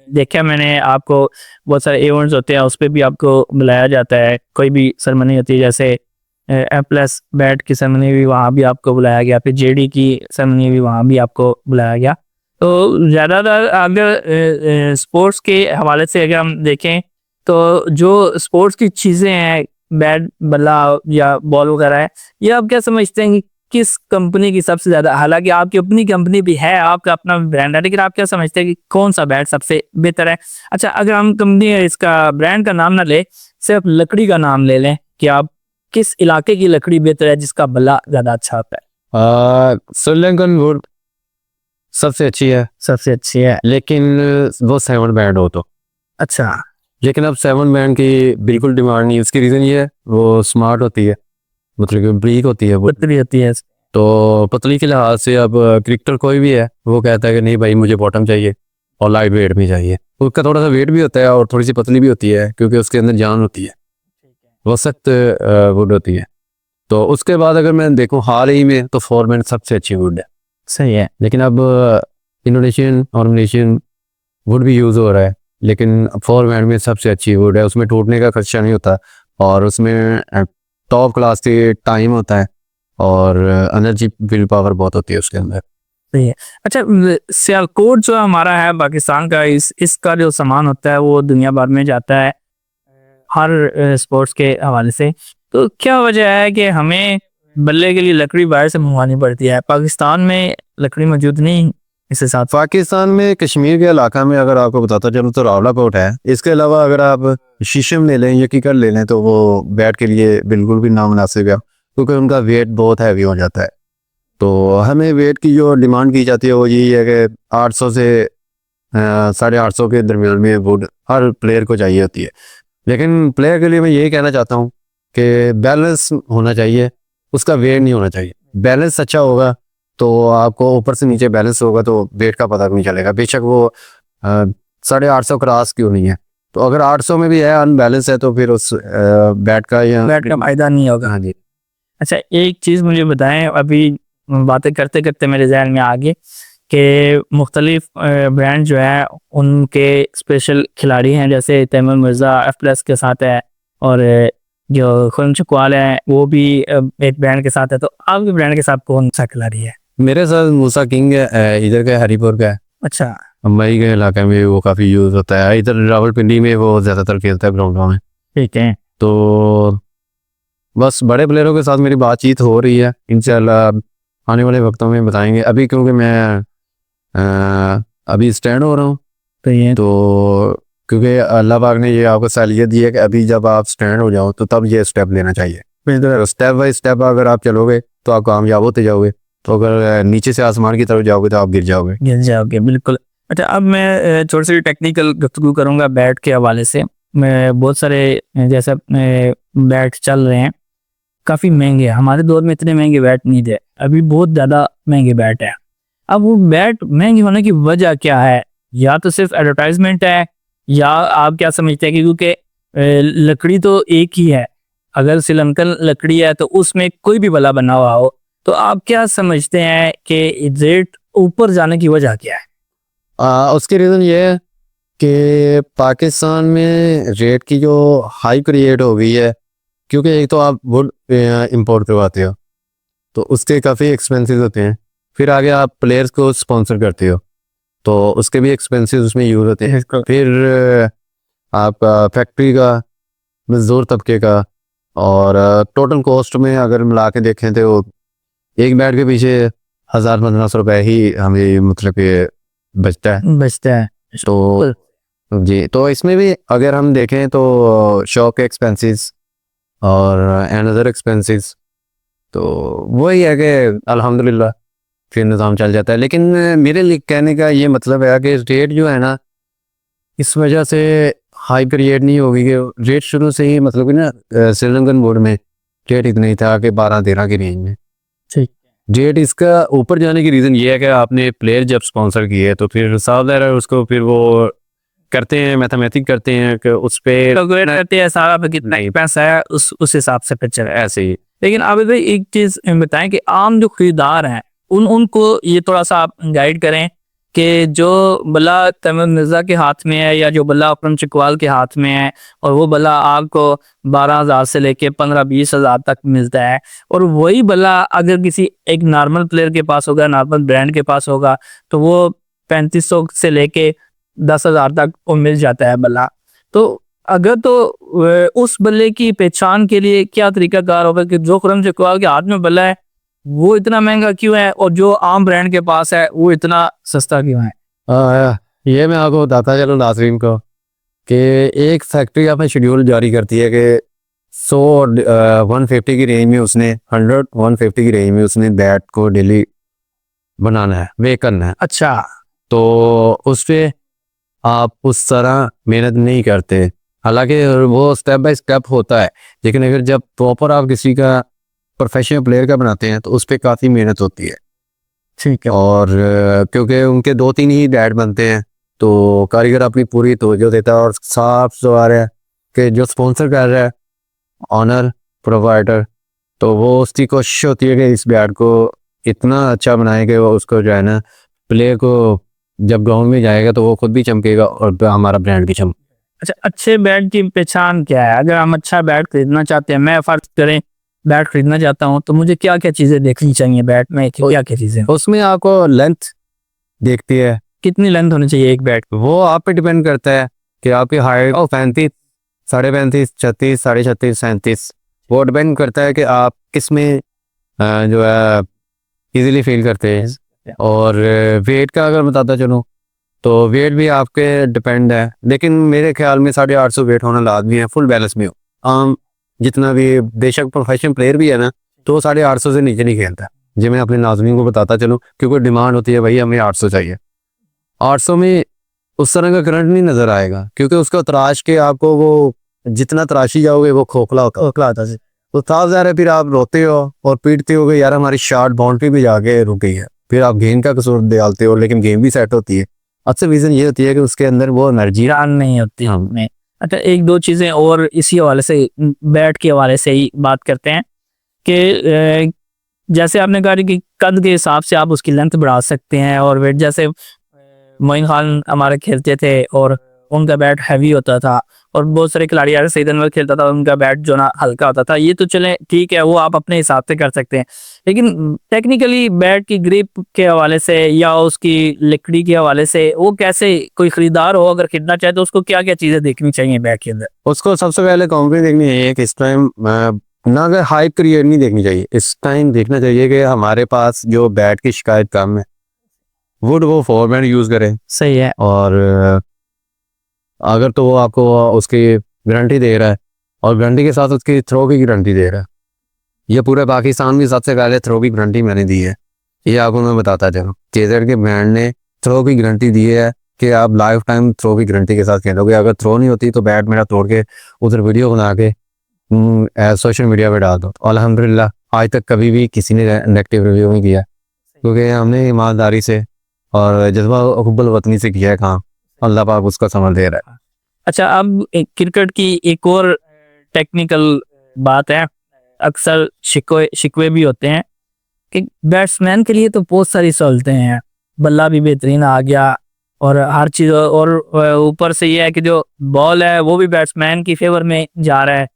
देखा मैंने, आपको बहुत सारे इवेंट्स होते हैं उस पर भी आपको बुलाया जाता है। कोई भी सेरेमनी होती है जैसे M+ बैट की सेरेमनी भी वहाँ भी आपको बुलाया गया, फिर JD की सेरेमनी भी वहाँ भी आपको बुलाया गया। तो ज़्यादातर अगर स्पोर्ट्स के हवाले से अगर हम देखें तो जो स्पोर्ट्स की चीज़ें हैं, बैट बल्ला या बॉल वगैरह है, ये आप क्या समझते हैं कि किस कंपनी की सबसे ज़्यादा, हालांकि आपकी अपनी कंपनी भी है, आपका अपना ब्रांड है, लेकिन आप क्या समझते हैं कि कौन सा बैट सबसे बेहतर है? अच्छा, अगर हम कंपनी इसका ब्रांड का नाम ना ले, सिर्फ लकड़ी का नाम ले लें कि आप किस इलाके की लकड़ी बेहतर है जिसका बल्ला ज़्यादा अच्छा होता है? श्रीलंकन वुड सबसे अच्छी है, लेकिन वो 7 बैंड हो तो अच्छा। लेकिन अब 7 बैंड की बिल्कुल डिमांड नहीं है। उसकी रीज़न ये है वो स्मार्ट होती है, मतलब कि ब्रीक होती है, पतली होती है। तो पतली के लिहाज से अब क्रिकेटर कोई भी है वो कहता है कि नहीं भाई मुझे बॉटम चाहिए और लाइट वेट भी चाहिए। उसका थोड़ा सा वेट भी होता है और थोड़ी सी पतली भी होती है क्योंकि उसके अंदर जान होती है, वो सख्त वुड होती है। तो उसके बाद अगर मैं देखूँ हाल ही में तो 4 बैंड सबसे अच्छी वुड है। सही है। लेकिन अब इंडोनेशियन और मलेशियन वुड भी यूज़ हो रहा है, लेकिन 4 बैंड में सबसे अच्छी वुड है। उसमें टूटने का खर्चा नहीं होता और उसमें टॉप क्लास के टाइम होता है और एनर्जी विल पावर बहुत होती है उसके अंदर। सही है। अच्छा, सियालकोट जो हमारा है पाकिस्तान का, इसका जो सामान होता है वो दुनिया भर में जाता है हर स्पोर्ट्स के हवाले से, तो क्या वजह है कि हमें बल्ले के लिए लकड़ी बाहर से मंगवानी पड़ती है? पाकिस्तान में लकड़ी मौजूद नहीं इसके साथ। पाकिस्तान में कश्मीर के इलाका में अगर आपको बताता चलूँ तो रावलाकोट है। इसके अलावा अगर आप शीशम ले लें या कीकर ले लें तो वो बैट के लिए बिल्कुल भी नामुनासिब है क्योंकि उनका वेट बहुत हैवी हो जाता है। तो हमें वेट की जो डिमांड की जाती है वो यही है कि 800 से 850 के दरमियान में वुड हर प्लेयर को चाहिए होती है। लेकिन प्लेयर के लिए मैं यही कहना चाहता हूँ कि बैलेंस होना चाहिए, उसका वेट नहीं होना चाहिए। बैलेंस अच्छा होगा तो आपको ऊपर से नीचे बैलेंस होगा तो वेट का पता भी नहीं चलेगा, बेशक वो 850 क्रॉस क्यों नहीं है। तो अगर 800 में भी है अनबैलेंस है तो फिर उस बैट का या बैट का फायदा नहीं होगा। हाँ जी। अच्छा, एक चीज़ मुझे बताएं, अभी बातें करते करते मेरे जहन में आ गई कि मुख्तलिफ ब्रांड जो है उनके स्पेशल खिलाड़ी हैं, जैसे तैमूर मिर्ज़ा F+ के साथ है और जो खुर्रम चकवाल है वो भी एक ब्रांड के साथ है। तो आपके ब्रांड के साथ कौन सा खिलाड़ी है? मेरे साथ मूसा किंग है, इधर का हरीपुर का है, अच्छा, मुंबई के इलाके में वो काफ़ी यूज़ होता है। इधर रावलपिंडी में वो ज़्यादातर खेलता है ग्राउंडों में। ठीक है। तो बस बड़े प्लेयरों के साथ मेरी बातचीत हो रही है, इंशाल्लाह आने वाले वक्तों में बताएंगे। अभी क्योंकि मैं अभी स्टैंड हो रहा हूँ, तो ये तो क्योंकि अल्लाह पाक ने ये आपको सलाहियत दी है कि अभी जब आप स्टैंड हो जाओ तो तब ये स्टेप लेना चाहिए। तो स्टेप बाय स्टेप अगर आप चलोगे तो आप कामयाब होते जाओगे, तो अगर नीचे से आसमान की तरफ जाओगे तो आप गिर जाओगे। गिर जाओगे, बिल्कुल। अच्छा, अब मैं थोड़ी सी टेक्निकल गुफ्तगू करूँगा बैट के हवाले से। मैं बहुत सारे जैसे बैट चल रहे हैं, काफ़ी महंगे, हमारे दौर में इतने महंगे बैट नहीं थे, अभी बहुत ज़्यादा महंगे बैट है। अब वो बैट महंगे होने की वजह क्या है? या तो सिर्फ एडवर्टाइजमेंट है, या आप क्या समझते हैं कि क्योंकि लकड़ी तो एक ही है, अगर श्रीलंकन लकड़ी है तो उसमें कोई भी बला बना हुआ हो, तो आप क्या समझते हैं कि रेट ऊपर जाने की वजह क्या है? उसकी रीज़न ये है कि पाकिस्तान में रेट की जो हाई क्रिएट हो गई है, क्योंकि एक तो आप वुड इंपोर्ट करवाते हो तो उसके काफ़ी एक्सपेंसेस होते हैं, फिर आगे आप प्लेयर्स को स्पॉन्सर करते हो तो उसके भी एक्सपेंसेस उसमें यूज़ होते हैं, फिर आपका फैक्ट्री का, मजदूर तबके का, और टोटल कॉस्ट में अगर मिला के देखें तो एक बैट के पीछे 1000-1500 रुपए ही हमें मतलब कि बचता है। तो जी, तो इसमें भी अगर हम देखें तो शॉप के एक्सपेंसेस और अनदर एक्सपेंसेस, तो वही है कि अल्हम्दुलिल्लाह फिर निज़ाम चल जाता है। लेकिन मेरे लिए कहने का ये मतलब है कि रेट जो है ना, इस वजह से हाई क्रिएट नहीं होगी कि रेट शुरू से ही मतलब कि ना श्रीलंकन बोर्ड में रेट इतना ही था कि 12-13 की रेंज में। ठीक। रेट इसका ऊपर जाने की रीज़न ये है कि आपने प्लेयर जब स्पॉन्सर किए तो फिर साफ ज़ाहिर है उसको फिर वो करते हैं, मैथमेटिक करते हैं कि उस पे कैलकुलेट करते हैं सारा पे कितना पैसा है, उस हिसाब से फिर चले। ऐसे ही। लेकिन आप भाई एक चीज बताएं कि आम जो खरीदार हैं उनको ये थोड़ा सा आप गाइड करें कि जो बल्ला तैमूर मिर्ज़ा के हाथ में है या जो बल्ला खुर्रम चकवाल के हाथ में है, और वो बल्ला आपको 12,000 से लेके 15-20 हज़ार तक मिलता है, और वही बल्ला अगर किसी एक नॉर्मल प्लेयर के पास होगा, नॉर्मल ब्रांड के पास होगा, तो वो 3500 से लेके 10,000 तक वो मिल जाता है बल्ला। तो अगर तो उस बल्ले की पहचान के लिए क्या तरीकाकार होगा कि जो खुर्रम चकवाल के हाथ में बल्ला है वो इतना महंगा क्यों है, और जो आम ब्रांड के पास है वो इतना सस्ता क्यों है? ये मैं आपको बताता चलूँ नाज़रीन को कि एक फैक्ट्री अपना शेड्यूल जारी करती है कि 150 की रेंज में उसने 150 की रेंज में उसने बैट को डेली बनाना है, वे करना है। अच्छा, तो उस पर आप उस तरह मेहनत नहीं करते, हालांकि वो स्टेप बाय स्टेप होता है, लेकिन अगर जब प्रॉपर आप किसी का प्रोफेशनल प्लेयर का बनाते हैं तो उस पर काफ़ी मेहनत होती है। ठीक है। और क्योंकि उनके 2-3 ही बैट बनते हैं तो कारीगर अपनी पूरी तवज्जो देता है, और साफ सवार है कि जो स्पॉन्सर कर रहा है ऑनर प्रोवाइडर, तो वो उसकी कोशिश होती है कि इस बैट को इतना अच्छा बनाए कि वो उसको जो है ना प्लेयर को जब ग्राउंड में जाएगा तो वो खुद भी चमकेगा और हमारा ब्रांड भी चमकेगा। अच्छा, अच्छे बैट की पहचान क्या है? अगर हम अच्छा बैट खरीदना चाहते हैं, मैं फर्ज करें बैट खरीदना चाहता हूँ, तो मुझे क्या क्या चीज़ें देखनी चाहिए बैट में, क्या क्या चीज़ें? उसमें आपको लेंथ देखती है, कितनी लेंथ होनी चाहिए एक बैट? वो आप पे डिपेंड करता है कि आपकी हाइट 35, 35.5, 36, 36.5, 37, वो डिपेंड करता है कि आप किस में जो है इजीली फील करते हैं। और वेट का अगर बताता चलूँ तो वेट भी आपके डिपेंड है, लेकिन मेरे ख्याल में 850 वेट होना लाजमी है, फुल बैलेंस में हो। आम जितना भी बेशक प्रोफेशनल प्लेयर भी है ना तो 850 से नीचे नहीं खेलता। जो मैं अपने नाज़रीन को बताता चलूँ, क्योंकि डिमांड होती है भाई हमें 800 चाहिए। 800 में उस तरह का करंट नहीं नज़र आएगा, क्योंकि उसको तराश के आपको वो जितना तराशी जाओगे वो खोखला आता है। तो साफ ज़ाहिर है फिर आप रोते हो और पीटते हो कि यार हमारी शॉट बाउंड्री पे जाके रुक गई है, फिर आप गेंद का कसूर डालते हो, लेकिन गेम भी सेट होती है। अक्सर रीज़न ये होती है कि उसके अंदर वो एनर्जी जान नहीं होती हमें। अच्छा, एक दो चीज़ें और इसी हवाले से, बैट के हवाले से ही बात करते हैं कि जैसे आपने कहा कि कद के हिसाब से आप उसकी लेंथ बढ़ा सकते हैं और वेट, जैसे मोइन खान हमारे खेलते थे और उनका बैट हैवी होता था, और बहुत सारे खिलाड़ी यार सईद अनवर खेलता था, उनका बैट जो ना हल्का होता था। ये तो चले ठीक है, वो आप अपने हिसाब से कर सकते हैं, लेकिन टेक्निकली बैट की ग्रिप के हवाले से या उसकी लकड़ी के हवाले से वो कैसे, कोई खरीदार हो अगर खरीदना चाहे तो उसको क्या क्या चीज़ें देखनी चाहिए बैट के अंदर? उसको सबसे पहले काउंट्री देखनी है कि इस टाइम ना अगर हाइप क्रिएट नहीं देखनी चाहिए, इस टाइम देखना चाहिए कि हमारे पास जो बैट की शिकायत कम है, वुड वो फॉरमैन यूज़ करें। सही है। और अगर तो वो आपको उसकी गारंटी दे रहा है और गारंटी के साथ उसकी थ्रो की गारंटी दे रहा है, ये पूरे पाकिस्तान में सबसे पहले थ्रो की गारंटी मैंने दी है, ये आपको मैं बताता चलूँ। केजर के ब्रांड ने थ्रो की गारंटी दी है कि आप लाइफ टाइम थ्रो की गारंटी के साथ खेलोगे। अगर थ्रो नहीं होती तो बैट मेरा तोड़ के उधर वीडियो बना के सोशल मीडिया पे डाल दो। अल्हम्दुलिल्लाह आज तक कभी भी किसी ने नेगेटिव रिव्यू नहीं किया, क्योंकि हमने ईमानदारी से और जज्बा हुब्बुल वतनी से किया है काम, अल्लाह पाक उसका समझ दे रहा है। अच्छा, अब क्रिकेट की एक और टेक्निकल बात है, अक्सर शिकवे भी होते हैं कि बैट्समैन के लिए तो बहुत सारी सहूलतें हैं, बल्ला भी बेहतरीन आ गया और हर चीज़, और ऊपर से ये है कि जो बॉल है वो भी बैट्समैन की फेवर में जा रहा है,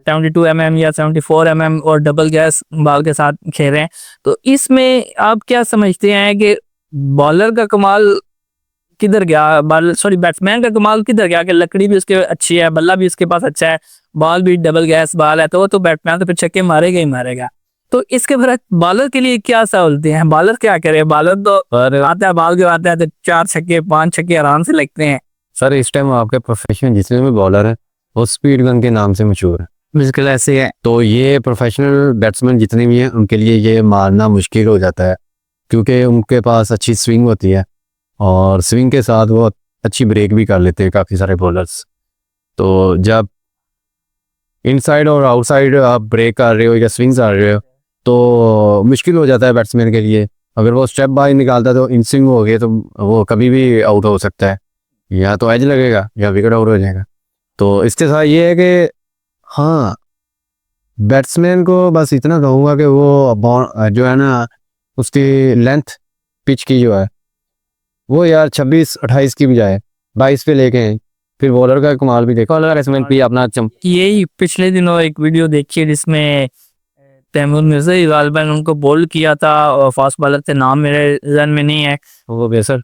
72 mm या 74 mm और डबल गैस बॉल के साथ खेल रहे हैं। तो इसमें आप क्या समझते हैं कि बॉलर का कमाल किधर गया, बैट्समैन का कमाल किधर गया कि लकड़ी भी उसके अच्छी है, बल्ला भी उसके पास अच्छा है, बॉल भी डबल गैस बॉल है, तो वो तो बैट्समैन तो फिर छक्के मारेगा ही मारेगा। तो इसके फर्क बॉलर के लिए क्या सहूलतें हैं? बॉलर क्या करे? बॉलर तो आता है, बॉल के आता है तो 4 छक्के 5 छक्के आराम से लगते हैं। सर इस टाइम आपके प्रोफेशनल जितने भी बॉलर हैं वो स्पीड गन के नाम से मशहूर है, बिल्कुल ऐसे है। तो ये प्रोफेशनल बैट्समैन जितने भी हैं उनके लिए ये मारना मुश्किल हो जाता है, क्योंकि उनके पास अच्छी स्विंग होती है और स्विंग के साथ वो अच्छी ब्रेक भी कर लेते हैं काफ़ी सारे बॉलर्स। तो जब इनसाइड और आउटसाइड आप ब्रेक कर रहे हो या स्विंग्स आ रहे हो तो मुश्किल हो जाता है बैट्समैन के लिए। अगर वो स्टेप बाय निकालता है तो इन स्विंग हो गए तो वो कभी भी आउट हो सकता है, या तो एज लगेगा या विकेट आउट हो जाएगा। तो इसके साथ ये है कि हाँ, बैट्समैन को बस इतना कहूँगा कि वो जो है ना उसकी लेंथ पिच की जो है वो यार 26-28 की बजाय 22 पे लेके हैं। फिर बॉलर का कमाल भी देखो, बैट्समैन भी अपना यही पिछले दिनों एक वीडियो देखी जिसमें तैमूर मिर्जा गालिबन उनको बोल्ड किया था, और फास्ट बॉलर थे, नाम मेरे जहन में नहीं है, वो बेसर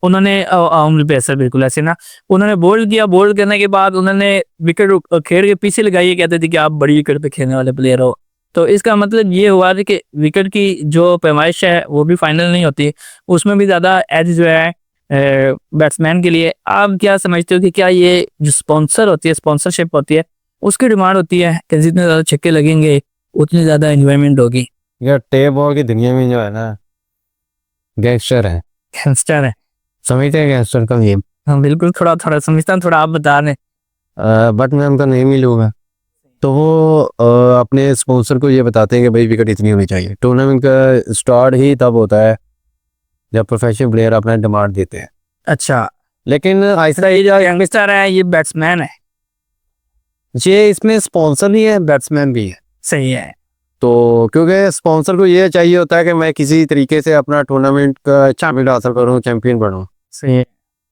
उन्होंने बेसर बिल्कुल ऐसे ना, उन्होंने बोल्ड किया। बोल्ड करने के बाद उन्होंने विकेट खेल के पीछे लगाई, कहते थे कि आप बड़ी विकेट पे खेलने वाले प्लेयर हो। तो इसका मतलब ये हुआ था कि विकेट की जो पैमाइश है वो भी फाइनल नहीं होती, उसमें भी ज़्यादा एज जो है बैट्समैन के लिए। आप क्या समझते हो कि क्या ये जो स्पॉन्सर होती है, स्पॉन्सरशिप होती है, उसकी डिमांड होती है कि जितने ज़्यादा छक्के लगेंगे उतनी ज़्यादा एंजॉयमेंट होगी? यार टेप बॉल की दुनिया में जो है ना गैंगस्टर है, गैंगस्टर है, समझते हैं गैंगस्टर का गेम। हाँ बिल्कुल, थोड़ा समझता हूँ, थोड़ा आप बता रहे। बट मैं उनका नहीं मिलूँगा, तो वो अपने स्पॉन्सर को ये बताते हैं कि भाई विकेट इतनी होनी चाहिए। टूर्नामेंट का स्टार्ट ही तब होता है जब प्रोफेशनल प्लेयर अपना डिमांड देते हैं। अच्छा, लेकिन ऐसा ये जो यंगस्टर है ये बैट्समैन है? ये इसमें स्पॉन्सर नहीं है, बैट्समैन भी है। सही है। तो क्योंकि स्पॉन्सर को ये चाहिए होता है कि मैं किसी तरीके से अपना टूर्नामेंट का चैंपियन हासिल करूँ, चैंपियन बनूँ। सही है।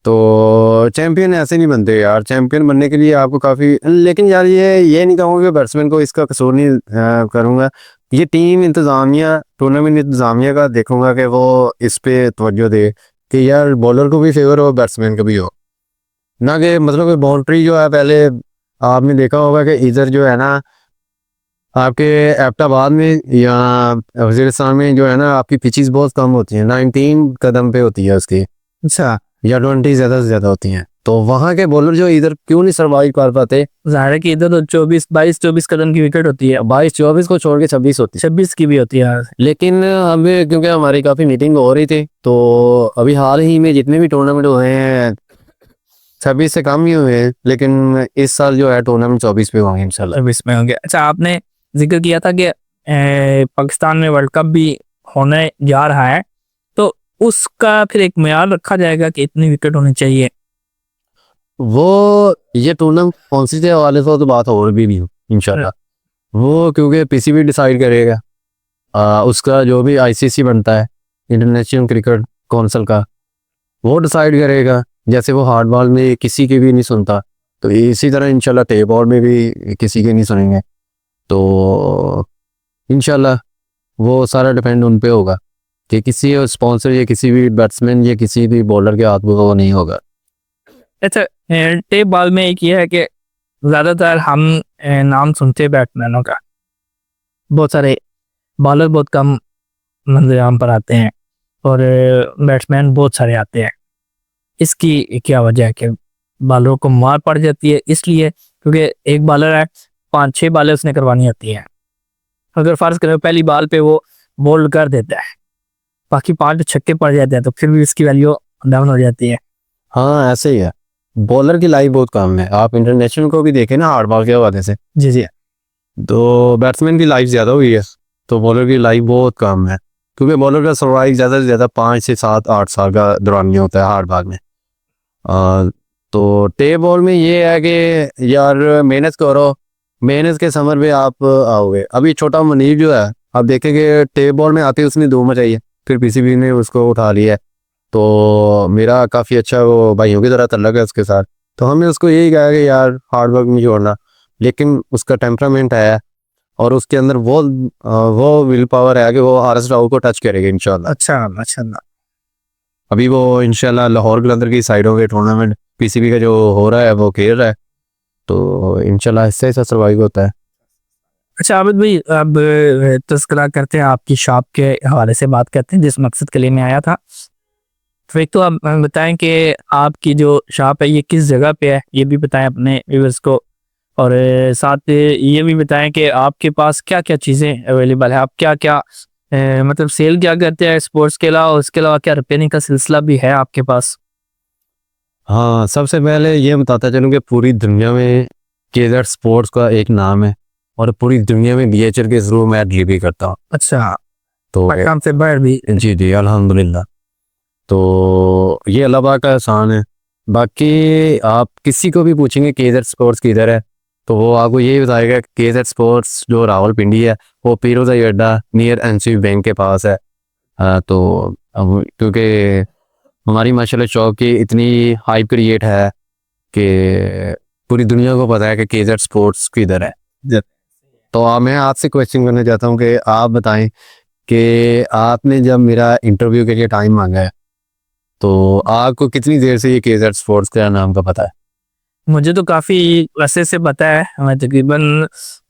तो चैंपियन ऐसे नहीं बनते यार, चैंपियन बनने के लिए आपको काफ़ी, लेकिन यार ये नहीं कहूँगा कि बैट्समैन को इसका कसूर नहीं करूँगा, ये टीम इंतज़ामिया, टूर्नामेंट इंतज़ामिया का देखूँगा कि वो इस पे तवज्जो दे कि यार बॉलर को भी फेवर हो, बैट्समैन को भी हो, ना कि मतलब कि बाउंड्री जो है, पहले आपने देखा होगा कि इधर जो है ना आपके एबटाबाद में या वज़ीरिस्तान में जो है ना आपकी पिचेस बहुत कम होती हैं, 19 कदम पे होती है उसकी, अच्छा, या 20 ज़्यादा से ज़्यादा होती हैं। तो वहाँ के बॉलर जो इधर क्यों नहीं सर्वाइव कर पाते? जाहिर है कि इधर तो 22-24 कदम की विकेट होती है, 22-24 को छोड़ के 26 होती है। 26 की भी होती है यार। लेकिन हमें क्योंकि हमारी काफ़ी मीटिंग हो रही थी, तो अभी हाल ही में जितने भी टूर्नामेंट हुए हैं 26 से कम ही हुए हैं, लेकिन इस साल जो है टूर्नामेंट 24 पे होंगे इंशाल्लाह। 26 में होंगे। अच्छा, आपने जिक्र किया था कि पाकिस्तान में वर्ल्ड कप भी होने जा रहा है, तो उसका फिर एक म्यार रखा जाएगा कि इतनी विकेट होनी चाहिए? वो ये टूर्नामेंट कौन सी के हवाले से तो बात और भी इंशाल्लाह। वो क्योंकि पीसीबी डिसाइड करेगा, उसका जो भी आईसीसी बनता है, इंटरनेशनल क्रिकेट काउंसिल का, वो डिसाइड करेगा। जैसे वो हार्ड बॉल में किसी की भी नहीं सुनता, तो इसी तरह इंशाल्लाह टेप बॉल में भी किसी के नहीं सुनेंगे। तो इंशाल्लाह वो सारा डिपेंड उन पे होगा कि किसी स्पॉन्सर या किसी भी बैट्समैन या किसी भी बॉलर के हाथ में वो नहीं होगा। अच्छा, टेप बॉल में एक ये है कि ज़्यादातर हम नाम सुनते हैं बैट्समैनों का, बहुत सारे बॉलर बहुत कम मंजराम पर आते हैं और बैट्समैन बहुत सारे आते हैं। इसकी क्या वजह है कि बॉलरों को मार पड़ जाती है? इसलिए क्योंकि एक बॉलर है, 5-6 बॉलें उसने करवानी होती हैं। अगर फर्ज करें पहली बॉल पे वो बोल्ड कर देता है, बाकी 5 छक्के पड़ जाते हैं, तो फिर भी उसकी वैल्यू डाउन हो जाती है। हाँ ऐसे ही है, बॉलर की लाइफ बहुत कम है। आप इंटरनेशनल को भी देखें ना हार्ड बॉल के हवाले से, जी जी। तो बैट्समैन की लाइफ ज़्यादा हुई है, तो बॉलर की लाइफ बहुत कम है, क्योंकि बॉलर का सर्वाइव ज़्यादा से ज़्यादा 5 से 7-8 साल का दौरान नहीं होता है हार्ड बॉल में। तो टेप बॉल में ये है कि यार मेहनत करो, मेहनत के समर पे आप आओगे। अभी छोटा मनीब जो है, आप देखेंगे टेप बॉल में आते उसने धूम मचाई है, फिर पीसीबी ने उसको उठा लिया है। तो मेरा काफ़ी अच्छा वो भाइयों की तरह तल्लक है उसके साथ, तो हमने उसको यही कहा कि यार हार्ड वर्क नहीं छोड़ना, लेकिन उसका टेम्परामेंट है और उसके अंदर वो विल पावर है कि वो आरएस राव को टच करेगा इंशाल्लाह। अच्छा माशाल्लाह। अभी वो इंशाल्लाह लाहौर कलंदर की साइडों के टूर्नामेंट पीसीबी का जो हो रहा है वो खेल रहा है, तो इंशाल्लाह इससे ऐसा सर्वाइव होता है। अच्छा आबिद भाई, अब तस्करा करते हैं आपकी शॉप के हवाले से, बात करते हैं जिस मकसद के लिए मैं आया था। तो एक तो आप बताएं कि आपकी जो शॉप है ये किस जगह पे है, ये भी बताएं अपने व्यूअर्स को, और साथ ये भी बताएं कि आपके पास क्या क्या चीज़ें अवेलेबल है, आप क्या क्या मतलब सेल क्या करते हैं स्पोर्ट्स के अलावा, उसके अलावा क्या रिपेयरिंग का सिलसिला भी है आपके पास? हाँ, सबसे पहले ये बताता चलूँ कि पूरी दुनिया में केजर स्पोर्ट्स का एक नाम है और पूरी दुनिया में DHL के थ्रू मैं डिलीवरी करता हूँ। अच्छा, तो काम से बाहर भी? जी जी अल्हम्दुलिल्लाह। तो ये अल्लाह पाक का एहसान है। बाकी आप किसी को भी पूछेंगे केजर स्पोर्ट्स किधर है, तो वो आपको यही बताएगा केजर स्पोर्ट्स जो रावलपिंडी है वो पीरोज़ाई अड्डा नियर एनसीबी बैंक के पास है। तो क्योंकि हमारी माशाल्लाह शॉप की इतनी हाइप क्रिएट है कि पूरी दुनिया को पता है कि केजर स्पोर्ट्स किधर है। तो मैं आपसे क्वेश्चन करना चाहता हूँ कि आप बताएं कि आपने जब मेरा इंटरव्यू के लिए टाइम मांगा है, तो आपको कितनी देर से ये केजर स्पोर्ट्स का नाम का पता है? मुझे तो काफ़ी अरसे से पता है। मैं तकरीबन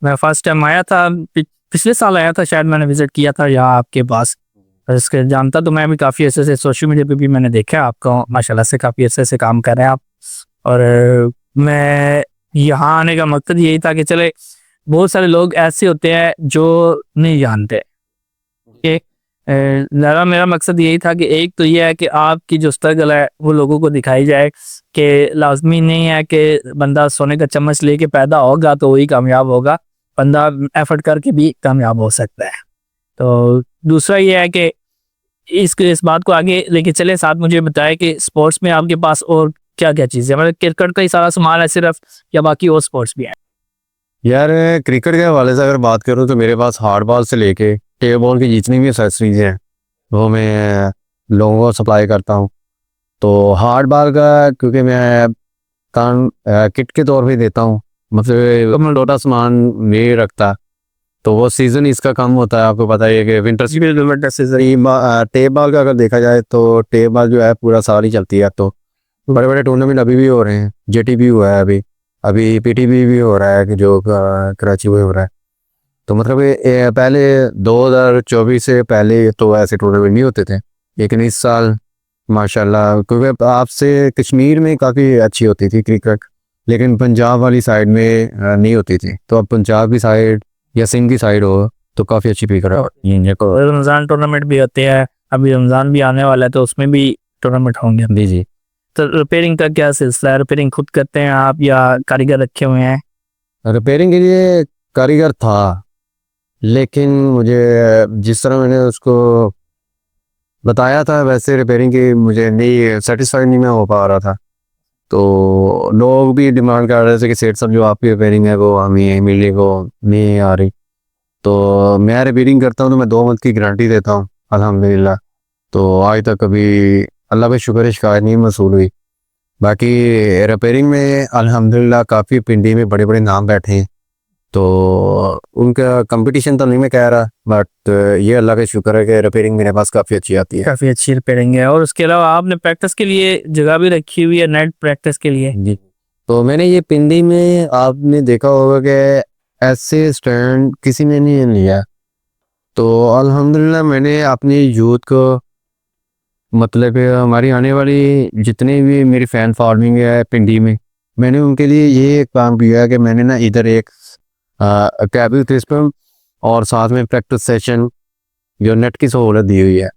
मैं फर्स्ट टाइम आया था, पिछले साल आया था शायद, मैंने विज़िट किया था यहाँ आपके पास। इसके जानता तो मैं भी काफ़ी अरसे से, सोशल मीडिया पे भी मैंने देखा है आपको, माशाल्लाह से काफ़ी अरसे से काम कर रहे हैं आप। और मैं यहाँ आने का मकसद यही था कि चले, बहुत सारे लोग ऐसे होते हैं जो नहीं जानते कि ज़्यादा मेरा मकसद यही था कि एक तो ये है कि आपकी जो स्ट्रगल है वो लोगों को दिखाई जाए कि लाजमी नहीं है कि बंदा सोने का चम्मच लेके पैदा होगा तो वही कामयाब होगा, बंदा एफर्ट करके भी कामयाब हो सकता है। तो दूसरा ये है कि इस बात को आगे लेके चले। साथ मुझे बताएं कि स्पोर्ट्स में आपके पास और क्या क्या चीज़ें, मतलब क्रिकेट का ही सारा सामान है सिर्फ, या बाकी और स्पोर्ट्स भी है? यार क्रिकेट के हवाले से अगर बात करूँ तो मेरे पास हार्ड बॉल से लेके टेप बॉल की जितनी भी एक्सेसरीज हैं वो मैं लोगों को सप्लाई करता हूँ। तो हार्ड बॉल का क्योंकि मैं किट के तौर पे देता हूँ, मतलब टोटा सामान नहीं रखता, तो वो सीज़न इसका कम होता है। आपको पता है कि विंटर सीजन टेप बॉल का अगर देखा जाए तो टेप बॉल जो है पूरा साल ही चलती है। तो बड़े बड़े टूर्नामेंट अभी भी हो रहे हैं, JTB हुआ है, अभी PTB भी हो रहा है कि जो कराची में हो रहा है। तो मतलब पहले 2024 से पहले तो ऐसे टूर्नामेंट नहीं होते थे, लेकिन इस साल माशाल्लाह, क्योंकि आपसे कश्मीर में काफ़ी अच्छी होती थी क्रिकेट, लेकिन पंजाब वाली साइड में नहीं होती थी। तो अब पंजाब की साइड या सिंध की साइड हो तो काफ़ी अच्छी क्रिकेट होती है। तो रमज़ान टूर्नामेंट भी होते हैं, अभी रमज़ान भी आने वाला है तो उसमें भी टूर्नामेंट होंगे। जी जी। तो रिपेयरिंग का क्या सिलसिला है? रिपेयरिंग खुद करते हैं आप या कारीगर रखे हुए हैं? रिपेयरिंग के लिए कारीगर था, लेकिन मुझे जिस तरह मैंने उसको बताया था वैसे रिपेयरिंग की मुझे नहीं सेटिस्फाइड नहीं मैं हो पा रहा था। तो लोग भी डिमांड कर रहे थे कि सेठ साहब जो आपकी रिपेयरिंग है वो हमें मिलने को नहीं आ रही। तो मैं रिपेयरिंग करता हूँ तो मैं 2 मंथ की गारंटी देता हूँ अल्हम्दुलिल्लाह। तो आज तक कभी अल्लाह का शुक्र है शिकायत नहीं मसूल हुई। बाकी रिपेयरिंग में अल्हम्दुलिल्लाह काफ़ी पिंडी में बड़े बड़े नाम बैठे हैं, तो उनका कंपटीशन तो नहीं मैं कह रहा, बट ये अल्लाह का शुक्र है कि रिपेयरिंग मेरे पास काफ़ी अच्छी आती है। काफ़ी अच्छी रिपेयरिंग है। और उसके अलावा आपने प्रैक्टिस के लिए जगह भी रखी हुई है, नेट प्रैक्टिस के लिए? जी। तो मैंने ये पिंडी में आपने देखा होगा कि ऐसे स्टैंड किसी ने नहीं लिया। तो अल्हम्दुलिल्लाह मैंने अपनी यूथ को मतलब कि हमारी आने वाली जितने भी मेरी फ़ैन फॉलोइंग है पिंडी में, मैंने उनके लिए ये काम किया है कि मैंने ना इधर एक अकेडमी सिस्टम और साथ में प्रैक्टिस सेशन जो नेट की सहूलत दी हुई है।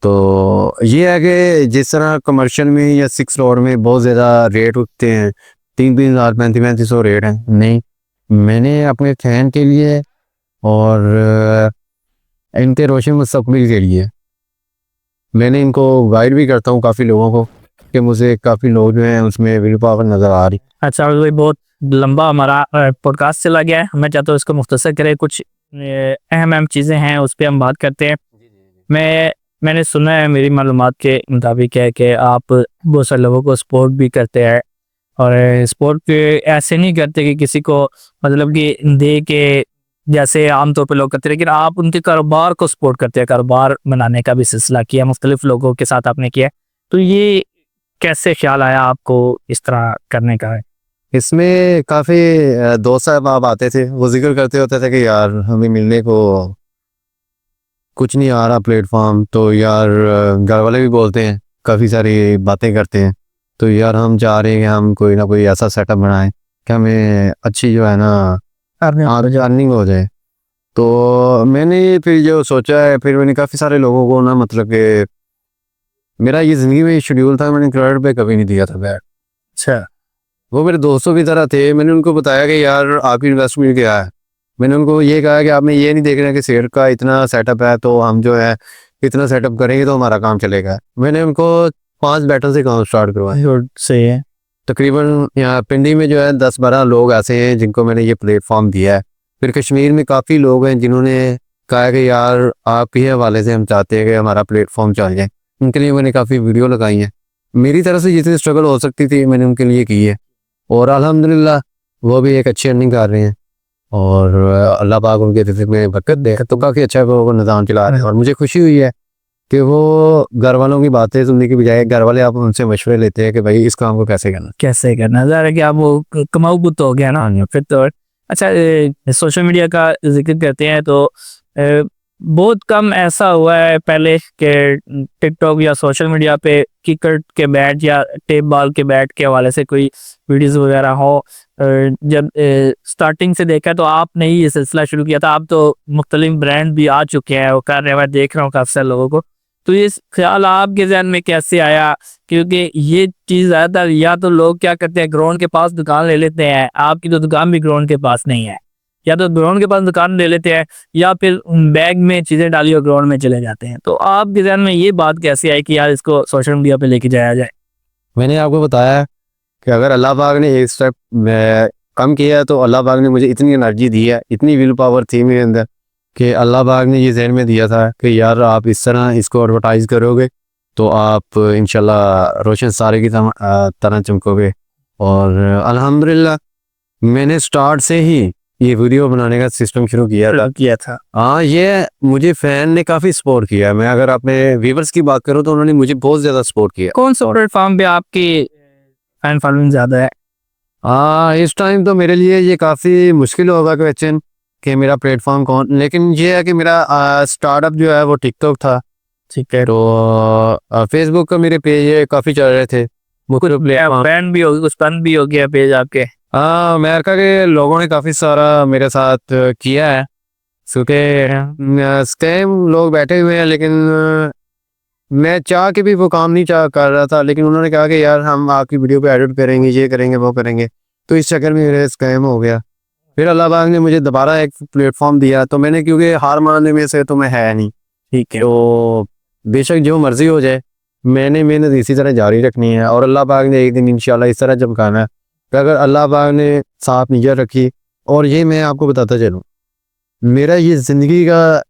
तो ये है कि जिस तरह कमर्शियल में या 6 रोड में बहुत ज़्यादा रेट उठते हैं, 3-3 हज़ार 3500 रेट हैं, नहीं मैंने अपने फैन के लिए और इनके रोशन मुस्तकबिल के लिए मैंने इनको गाइड भी करता हूँ काफ़ी लोगों को कि मुझे काफ़ी लोग जो हैं उसमें विल पावर नज़र आ रही। अच्छा भाई, बहुत लंबा हमारा पॉडकास्ट चला गया है, मैं चाहता हूँ इसको मुख्तसर करें। कुछ अहम चीज़ें हैं उस पर हम बात करते हैं। मैंने सुना है, मेरी मालूमात के मुताबिक है कि आप बहुत सारे लोगों को सपोर्ट भी करते हैं, और सपोर्ट ऐसे नहीं करते कि किसी को मतलब कि दे के जैसे आमतौर पर लोग करते, लेकिन आप उनके कारोबार को सपोर्ट करते हैं। कारोबार बनाने का भी सिलसिला किया, मुख्तलिफ लोगों के साथ आपने किया, तो ये कैसे ख्याल आया आपको इस तरह करने का? इसमें काफ़ी दोस्त साहब आते थे, वो जिक्र करते होते थे कि यार हमें मिलने को कुछ नहीं आ रहा प्लेटफॉर्म, तो यार घर वाले भी बोलते हैं, काफ़ी सारी बातें करते हैं, तो यार हम चाह रहे हैं कि हम कोई ना कोई ऐसा सेटअप बनाएं कि हमें अच्छी जो है ना अर्निंग हो जाए। तो मैंने फिर जो सोचा है, फिर मैंने काफ़ी सारे लोगों को ना मतलब कि मेरा ये ज़िंदगी में शेड्यूल था, मैंने क्रेडिट पे कभी नहीं दिया था बैग। अच्छा, वो मेरे दोस्तों की तरह थे, मैंने उनको बताया कि यार आपकी इन्वेस्टमेंट क्या है। मैंने उनको ये कहा कि आपने ये नहीं देखना कि शेयर का इतना सेटअप है तो हम जो है इतना सेटअप करेंगे तो हमारा काम चलेगा। मैंने उनको 5 बैटल से काम स्टार्ट करवाया। सही है। तकरीबन यहाँ पिंडी में जो है 10-12 लोग ऐसे हैं जिनको मैंने ये प्लेटफॉर्म दिया है। फिर कश्मीर में काफ़ी लोग हैं जिन्होंने कहा कि यार आपके हवाले से हम चाहते हैं कि हमारा प्लेटफॉर्म चल जाए। उनके लिए मैंने काफ़ी वीडियो लगाई हैं, मेरी तरफ से जितनी स्ट्रगल हो सकती थी मैंने उनके लिए की है, और अल्हम्दुलिल्लाह वो भी एक अच्छी अर्निंग कर रहे हैं, और अल्लाह पाक उनके रिज़्क़ में बरकत दे। तो काफ़ी अच्छा वो निज़ाम चला रहे हैं, और मुझे खुशी हुई है कि वो घर वालों की बातें सुनने की बजाय घर वाले आप उनसे मशवरे लेते हैं कि भाई इस काम को कैसे करना। ज़ाहिर है कि आप वो कमाऊ बुत हो गया ना फिर तो। अच्छा, सोशल मीडिया का जिक्र करते हैं तो बहुत कम ऐसा हुआ है पहले के टिकटॉक या सोशल मीडिया पे क्रिकेट के बैट या टेप बॉल के बैट के हवाले से कोई वीडियोस वगैरह हो। जब स्टार्टिंग से देखा तो आपने ही ये सिलसिला शुरू किया था, आप तो मुख्तलिफ ब्रांड भी आ चुके हैं वो कर रहे हैं, मैं देख रहा हूँ काफ़ी सारे लोगों को। तो ये ख्याल आपके जहन में कैसे आया? क्योंकि ये चीज़ ज़्यादातर या तो लोग क्या करते हैं ग्राउंड के पास दुकान ले लेते हैं, आपकी तो दुकान भी ग्राउंड के पास नहीं है, या तो ग्राउंड के पास दुकान ले लेते हैं या फिर बैग में चीज़ें डाली और ग्राउंड में चले जाते हैं। तो आपके जहन में ये बात कैसे आई कि यार इसको सोशल मीडिया पे लेके जाया जाए? मैंने आपको बताया कि अगर अल्लाह पाक ने एक स्टेप कम किया है तो अल्लाह पाक ने मुझे इतनी एनर्जी दी है, इतनी विल पावर थी मेरे अंदर कि अल्लाह पाक ने ये ज़हन में दिया था कि यार आप इस तरह इसको एडवर्टाइज़ करोगे तो आप इंशाल्लाह रोशन सारे की तरह चमकोगे। और अल्हम्दुलिल्लाह मैंने स्टार्ट से ही ये वीडियो बनाने का सिस्टम शुरू किया था। हाँ, ये मुझे फ़ैन ने काफ़ी सपोर्ट किया है। मैं अगर अपने व्यूअर्स की बात करूँ तो उन्होंने मुझे बहुत ज़्यादा सपोर्ट किया। कौन सा प्लेटफॉर्म पे आपकी फैन फॉलोइंग ज़्यादा है? इस टाइम तो मेरे लिए ये काफ़ी मुश्किल होगा क्वेश्चन कि मेरा प्लेटफॉर्म कौन, लेकिन ये है कि मेरा स्टार्टअप जो है वो टिकटॉक था, ठीक है। तो फेसबुक का मेरे पेज काफ़ी चल रहे थे, मुख्तलिफ प्लेटफॉर्म। बैन भी होगी, कुछ बंद भी हो गया पेज आपके? हाँ, अमेरिका के लोगों ने काफ़ी सारा मेरे साथ किया है, क्योंकि स्कैम लोग बैठे हुए हैं, लेकिन मैं चाह के भी वो काम नहीं चाह कर रहा था, लेकिन उन्होंने कहा कि यार हम आपकी वीडियो पे एडिट करेंगे, ये करेंगे, वो करेंगे, तो इस चक्कर में मेरे स्कैम हो गया। फिर अल्लाह पाक ने मुझे दोबारा एक प्लेटफॉर्म दिया, तो मैंने, क्योंकि हार मानने में से तो मैं है नहीं, ठीक है। तो बेशक जो मर्जी हो जाए, मैंने मेहनत इसी तरह जारी रखनी है, और अल्लाह पाक ने एक दिन इंशाल्लाह इस तरह चमकाना है कि अगर अल्लाह पाक ने साफ नीयत रखी। और ये मैं आपको बताता चलूँ, मेरा ये ज़िंदगी का,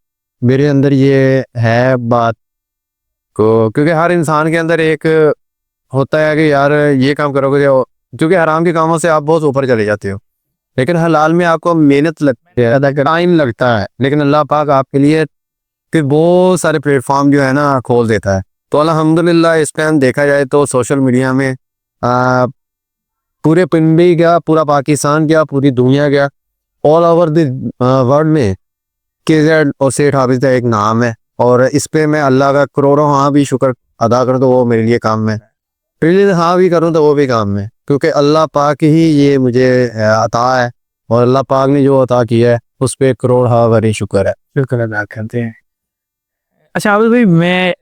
मेरे अंदर ये है बात को, क्योंकि हर इंसान के अंदर एक होता है कि यार ये काम करोगे, क्योंकि हराम के कामों से आप बहुत ऊपर चले जाते हो, लेकिन हलाल में आपको मेहनत लगती है, टाइम लगता है, लेकिन अल्लाह पाक आपके लिए फिर बहुत सारे प्लेटफॉर्म जो है ना खोल देता है। तो अल्हम्दुलिल्लाह इस पे हम देखा जाए तो सोशल मीडिया में पूरे पिंडी क्या, पूरा पाकिस्तान क्या, पूरी दुनिया क्या, ऑल ओवर द वर्ल्ड में KZ और सेठ हाफिज का एक नाम है, और इस पे मैं अल्लाह का करोड़ों हाँ भी शुक्र अदा करूँ तो वो मेरे लिए काम है, फिर हाँ भी करूँ तो वो भी काम है, क्योंकि अल्लाह पाक ही ये मुझे अता है, और अल्लाह पाक ने जो अता किया है उस पे करोड़ हाँ भरी शुक्र है। शुक्र अदा करते हैं। अच्छा आबिद भाई, मैं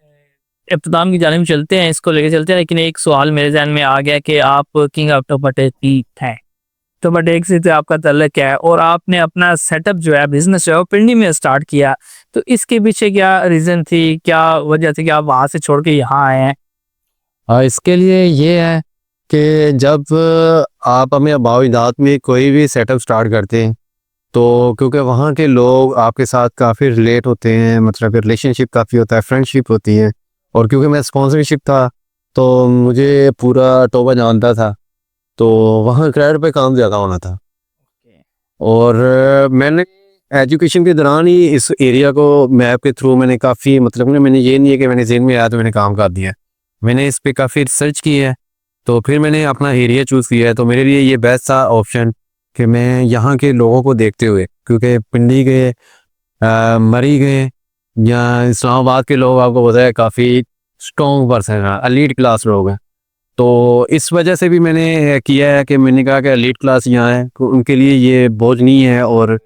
इब्तिदाम की जानिब चलते हैं, इसको लेके चलते हैं, लेकिन एक सवाल मेरे जहन में आ गया कि आप किंग ऑफ टोपा टेक हैं, टोपा टेक से तो आपका ताल्लुक क्या है, और आपने अपना सेटअप जो है, बिजनेस जो है, वो पिंडी में स्टार्ट किया, तो इसके पीछे क्या रीज़न थी, क्या वजह थी कि आप वहाँ से छोड़ के यहाँ आए हैं? इसके लिए ये है कि जब आप हमें बाविदात में कोई भी सेटअप स्टार्ट करते हैं, तो क्योंकि वहाँ के लोग आपके साथ काफ़ी रिलेट होते हैं, मतलब रिलेशनशिप काफ़ी होता है, फ्रेंडशिप होती है, और क्योंकि मैं स्पॉन्सरशिप था तो मुझे पूरा टोबा जानता था, तो वहाँ क्रेडिट पे काम ज़्यादा होना था। और मैंने एजुकेशन के दौरान ही इस एरिया को मैप के थ्रू मैंने काफ़ी, मतलब मैंने ये नहीं है कि मैंने जेन में आया तो मैंने काम कर दिया, मैंने इस पे काफ़ी रिसर्च की है, तो फिर मैंने अपना एरिया चूज़ किया है। तो मेरे लिए ये बेस्ट था ऑप्शन कि मैं यहाँ के लोगों को देखते हुए, क्योंकि पिंडी के मरी गए या इस्लामाबाद के लोग आपको पता है काफ़ी स्ट्रॉन्ग पर्सन है, एलीट क्लास लोग हैं, तो इस वजह से भी मैंने किया है कि मैंने कहा कि एलीट क्लास यहाँ है, तो उनके लिए ये बोझ नहीं है, और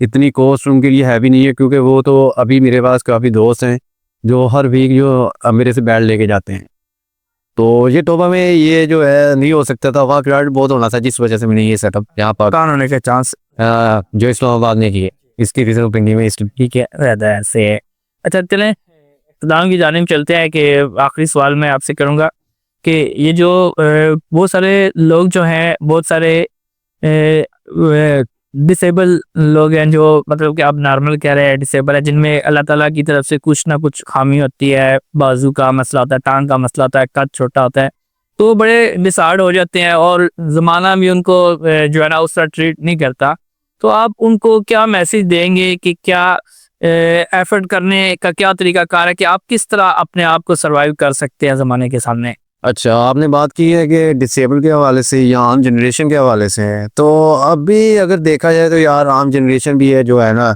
इतनी कॉस्ट उनके लिए हैवी नहीं है, क्योंकि वो तो अभी मेरे पास काफ़ी दोस्त हैं जो हर वीक जो मेरे से बैट लेके जाते हैं। तो ये टोबा में ये जो है नहीं हो सकता था, वहाँ क्राउड बहुत होना था, जिस वजह से मैंने ये सेटअप यहाँ पर कान होने के चांस जो इस्लामाबाद ने किए, इसकी रीज़न पिंडी में ठीक है, रहता है ऐसे है। अच्छा चलें इब्तिदाम की जानिब चलते हैं कि आखिरी सवाल मैं आपसे करूँगा कि ये जो बहुत सारे लोग जो हैं, बहुत सारे डिसेबल लोग हैं जो, मतलब कि आप नॉर्मल कह रहे हैं, डिसेबल है, जिनमें अल्लाह ताला की तरफ से कुछ ना कुछ खामी होती है, बाजू का मसला होता है, टांग का मसला होता है, कद छोटा होता है, तो वो बड़े डिसार्ड हो जाते हैं, और ज़माना भी उनको जो है ना उस तरह ट्रीट नहीं करता, तो आप उनको क्या मैसेज देंगे कि क्या एफर्ट करने का क्या तरीका कार है कि आप किस तरह अपने आप को सर्वाइव कर सकते हैं ज़माने के सामने? अच्छा, आपने बात की है कि डिसेबल के हवाले से या आम जनरेशन के हवाले से है, तो अभी अगर देखा जाए तो यार आम जनरेशन भी है जो है ना,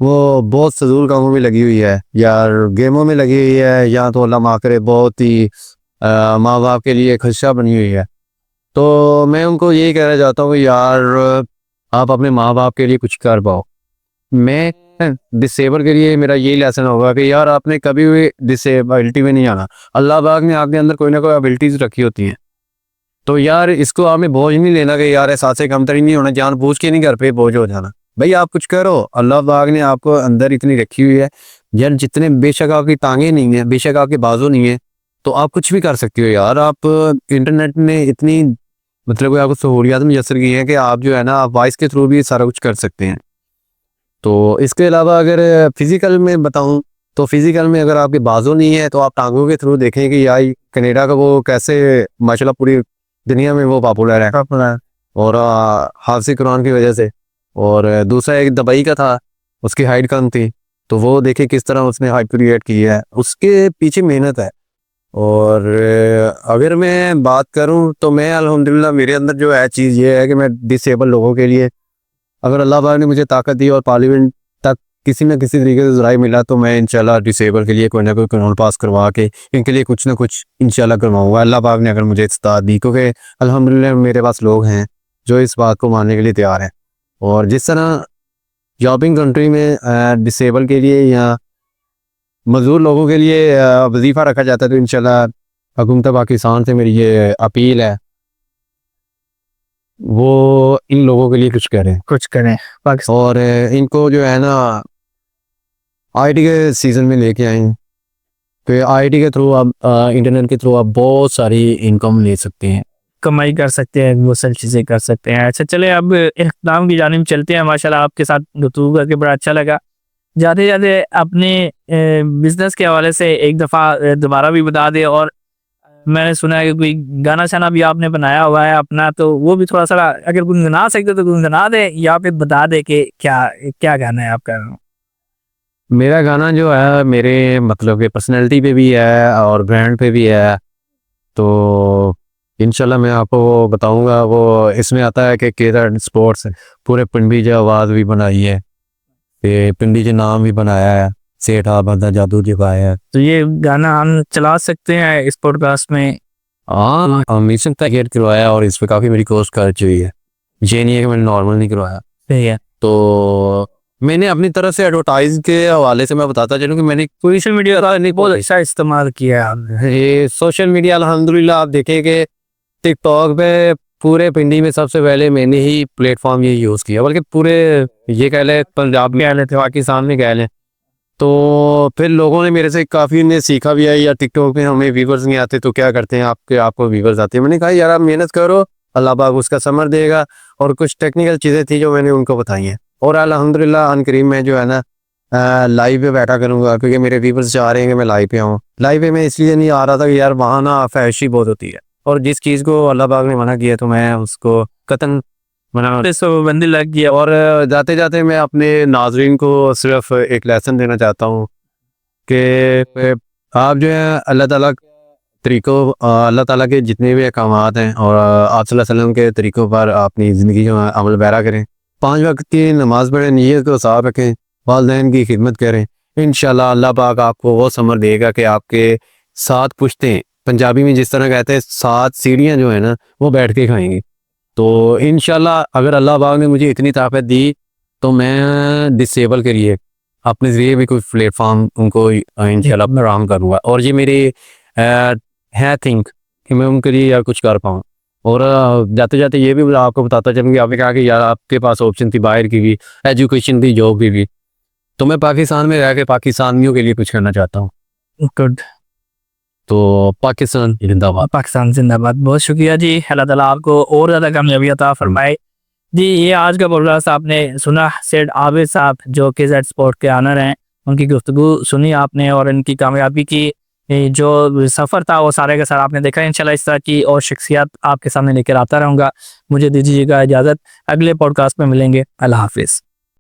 वो बहुत फजूल कामों में लगी हुई है यार, गेमों में लगी हुई है, या तो अल्लाह माफ़ करे बहुत ही माँ बाप के लिए खदशा बनी हुई है। तो मैं उनको यही कहना चाहता हूँ कि यार आप अपने माँ बाप के लिए कुछ कर पाओ। मैं डिसेबल के लिए मेरा यही लेसन होगा कि यार आपने कभी भी डिसेबिलिटी में नहीं आना, अल्लाह पाक ने आपके अंदर कोई ना कोई एबिलिटीज़ रखी होती हैं, तो यार इसको आपने बोझ नहीं लेना कि यार एहसास कमतरी नहीं होना, जानबूझ के नहीं घर पे बोझ हो जाना। भाई आप कुछ करो, अल्लाह पाक ने आपको अंदर इतनी रखी हुई है यार, जितने बेशक आपकी टांगे नहीं है, बेशक आपके बाजू नहीं है, तो आप कुछ भी कर सकते हो यार। आप इंटरनेट ने इतनी मतलब आपको सहूलियात मैसर की हैं कि आप जो है ना, आप वॉइस के थ्रू भी सारा कुछ कर सकते हैं। तो इसके अलावा अगर फिज़िकल में बताऊं, तो फिज़िकल में अगर आपके बाजू नहीं है तो आप टांगों के थ्रू देखें कि यार कनाडा का वो कैसे माशाल्लाह पूरी दुनिया में वो पॉपुलर है, और हाफिज़ कुरान की वजह से। और दूसरा एक दुबई का था, उसकी हाइट कम थी, तो वो देखे किस तरह उसने हाइट क्रिएट की है, उसके पीछे मेहनत है। और अगर मैं बात करूं तो मैं अल्हम्दुलिल्लाह मेरे अंदर जो है चीज़ ये है कि मैं डिसेबल लोगों के लिए, अगर अल्लाह पाक ने मुझे ताकत दी और पार्लियामेंट तक किसी न किसी तरीके से ज़राए मिला तो मैं इंशाल्लाह डिसेबल के लिए कोई ना कोई कानून पास करवा के इनके लिए कुछ ना कुछ इंशाल्लाह करवाऊंगा। अल्लाह पाक ने अगर मुझे इस्तात दी, क्योंकि अल्हम्दुलिल्लाह मेरे पास लोग हैं जो इस बात को मानने के लिए तैयार हैं। और जिस तरह जॉबिंग कंट्री में डिसेबल के लिए या मजदूर लोगों के लिए वजीफ़ा रखा जाता है, तो इंशाल्लाह हुकूमत पाकिस्तान से मेरी ये अपील है, वो इन लोगों के लिए कुछ करें कुछ करें पाकिस्तान। और इनको जो है ना आईटी के सीज़न में लेके आए। तो आईटी के थ्रू आप इंटरनेट के थ्रू आप बहुत सारी इनकम ले सकते हैं, कमाई कर सकते हैं, वो सारी चीज़ें कर सकते हैं। अच्छा चले अब इख्तिताम की जानिब चलते हैं। माशाल्लाह आपके साथ गुफ्तगू करके बड़ा अच्छा लगा। जाते जाते अपने बिजनेस के हवाले से एक दफ़ा दोबारा भी बता दें, और मैंने सुना है कि कोई गाना शाना भी आपने बनाया हुआ है अपना, तो वो भी थोड़ा सा अगर गुनगुना सकते तो गुनगुना दें, या फिर बता दें कि क्या क्या गाना है आपका। मेरा गाना जो है मेरे मतलब कि पर्सनैलिटी पे भी है और ब्रांड पे भी है, तो इंशाल्लाह मैं आपको वो बताऊंगा। वो इसमें आता है कि केदार स्पोर्ट्स पूरे पिंडी जो आवाज़ भी बनाई है, ये पिंडी जो नाम भी बनाया है, सेठ बंदा जादू दिखाया है। तो ये गाना हम चला सकते हैं इस पॉडकास्ट में? हाँ, मिशन तक करवाया और इस पर काफ़ी मेरी कोशिश कर चुकी है। ये नहीं है कि मैंने नॉर्मल नहीं करवाया। सही है। तो मैंने अपनी तरफ से एडवर्टाइज के हवाले से मैं बताता चलूँ कि मैंने सोशल मीडिया का नहीं बहुत अच्छा इस्तेमाल किया है आपने। ये सोशल मीडिया अल्हम्दुलिल्लाह आप देखें कि टिकटॉक पे पूरे पिंडी में सबसे पहले मैंने ही प्लेटफॉर्म ये यूज़ किया, बल्कि पूरे ये कह लें पंजाब में कह लें, पाकिस्तान में कह लें। तो फिर लोगों ने मेरे से काफ़ी ने सीखा भी है, या टिकटॉक पे हमें व्यूवर्स नहीं आते तो क्या करते हैं आपको व्यूवर्स आते हैं। मैंने कहा यार आप मेहनत करो, अल्लाह पाक उसका समर देगा। और कुछ टेक्निकल चीज़ें थी जो मैंने उनको बताई हैं, और अल्हम्दुलिल्लाह अनकरीम में जो है ना लाइव पे बैठा करूँगा, क्योंकि मेरे व्यूवर्स चाह रहे हैं कि मैं लाइव पे आऊँ। लाइव पे मैं इसलिए नहीं आ रहा था कि यार वहाँ ना फैशी बहुत होती है, और जिस चीज़ को अल्लाह पाक ने मना किया तो मैं उसको कतन मना। तो बंदी लग गया। और जाते जाते मैं अपने नाजरीन को सिर्फ एक लेसन देना चाहता हूँ कि आप जो है अल्लाह ताला के जितने भी अहकामात हैं और आप सल्लल्लाहु अलैहि वसल्लम के तरीक़ों पर अपनी ज़िंदगी जो है अमल पैरा करें। 5 वक्त की नमाज़ पढ़ें, नीयत को साफ रखें, वालिदैन की खिदमत करें। इंशाल्लाह अल्लाह पाक आपको वो समर देगा कि आपके 7 पुश्तें, पंजाबी में जिस तरह कहते हैं 7 सीढ़ियाँ जो है ना वो बैठ के खाएंगी। तो इंशाल्लाह अगर अल्लाह पाक ने मुझे इतनी ताकत दी तो मैं डिसेबल के लिए अपने ज़रिए भी कोई प्लेटफॉर्म उनको इंशाल्लाह फराहम करूँगा, और ये मेरी है थिंक कि मैं उनके लिए यार कुछ कर पाऊँ। और जाते जाते ये भी आपको बताता चलूँ कि आपने कहा कि यार आपके पास ऑप्शन थी बाहर की भी, एजुकेशन थी, जॉब की भी, तो मैं पाकिस्तान में रह के पाकिस्तानियों के लिए कुछ करना चाहता हूँ। गुड। तो पाकिस्तान जिंदाबाद। पाकिस्तान जिंदाबाद। बहुत शुक्रिया जी, अल्लाह ताला आपको और ज़्यादा कामयाबी अता फरमाए जी। ये आज का पॉडकास्ट आपने सुना सेठ आबिद साहब जो KZ स्पोर्ट के ऑनर हैं, उनकी गुफ्तगू सुनी आपने, और इनकी कामयाबी की जो सफ़र था वो सारे का सारा आपने देखा। इंशाल्लाह इस तरह की और शख्सियत आपके सामने लेकर आता रहूँगा। मुझे दीजिएगा इजाज़त, अगले पॉडकास्ट में मिलेंगे। अल्लाह हाफिज़।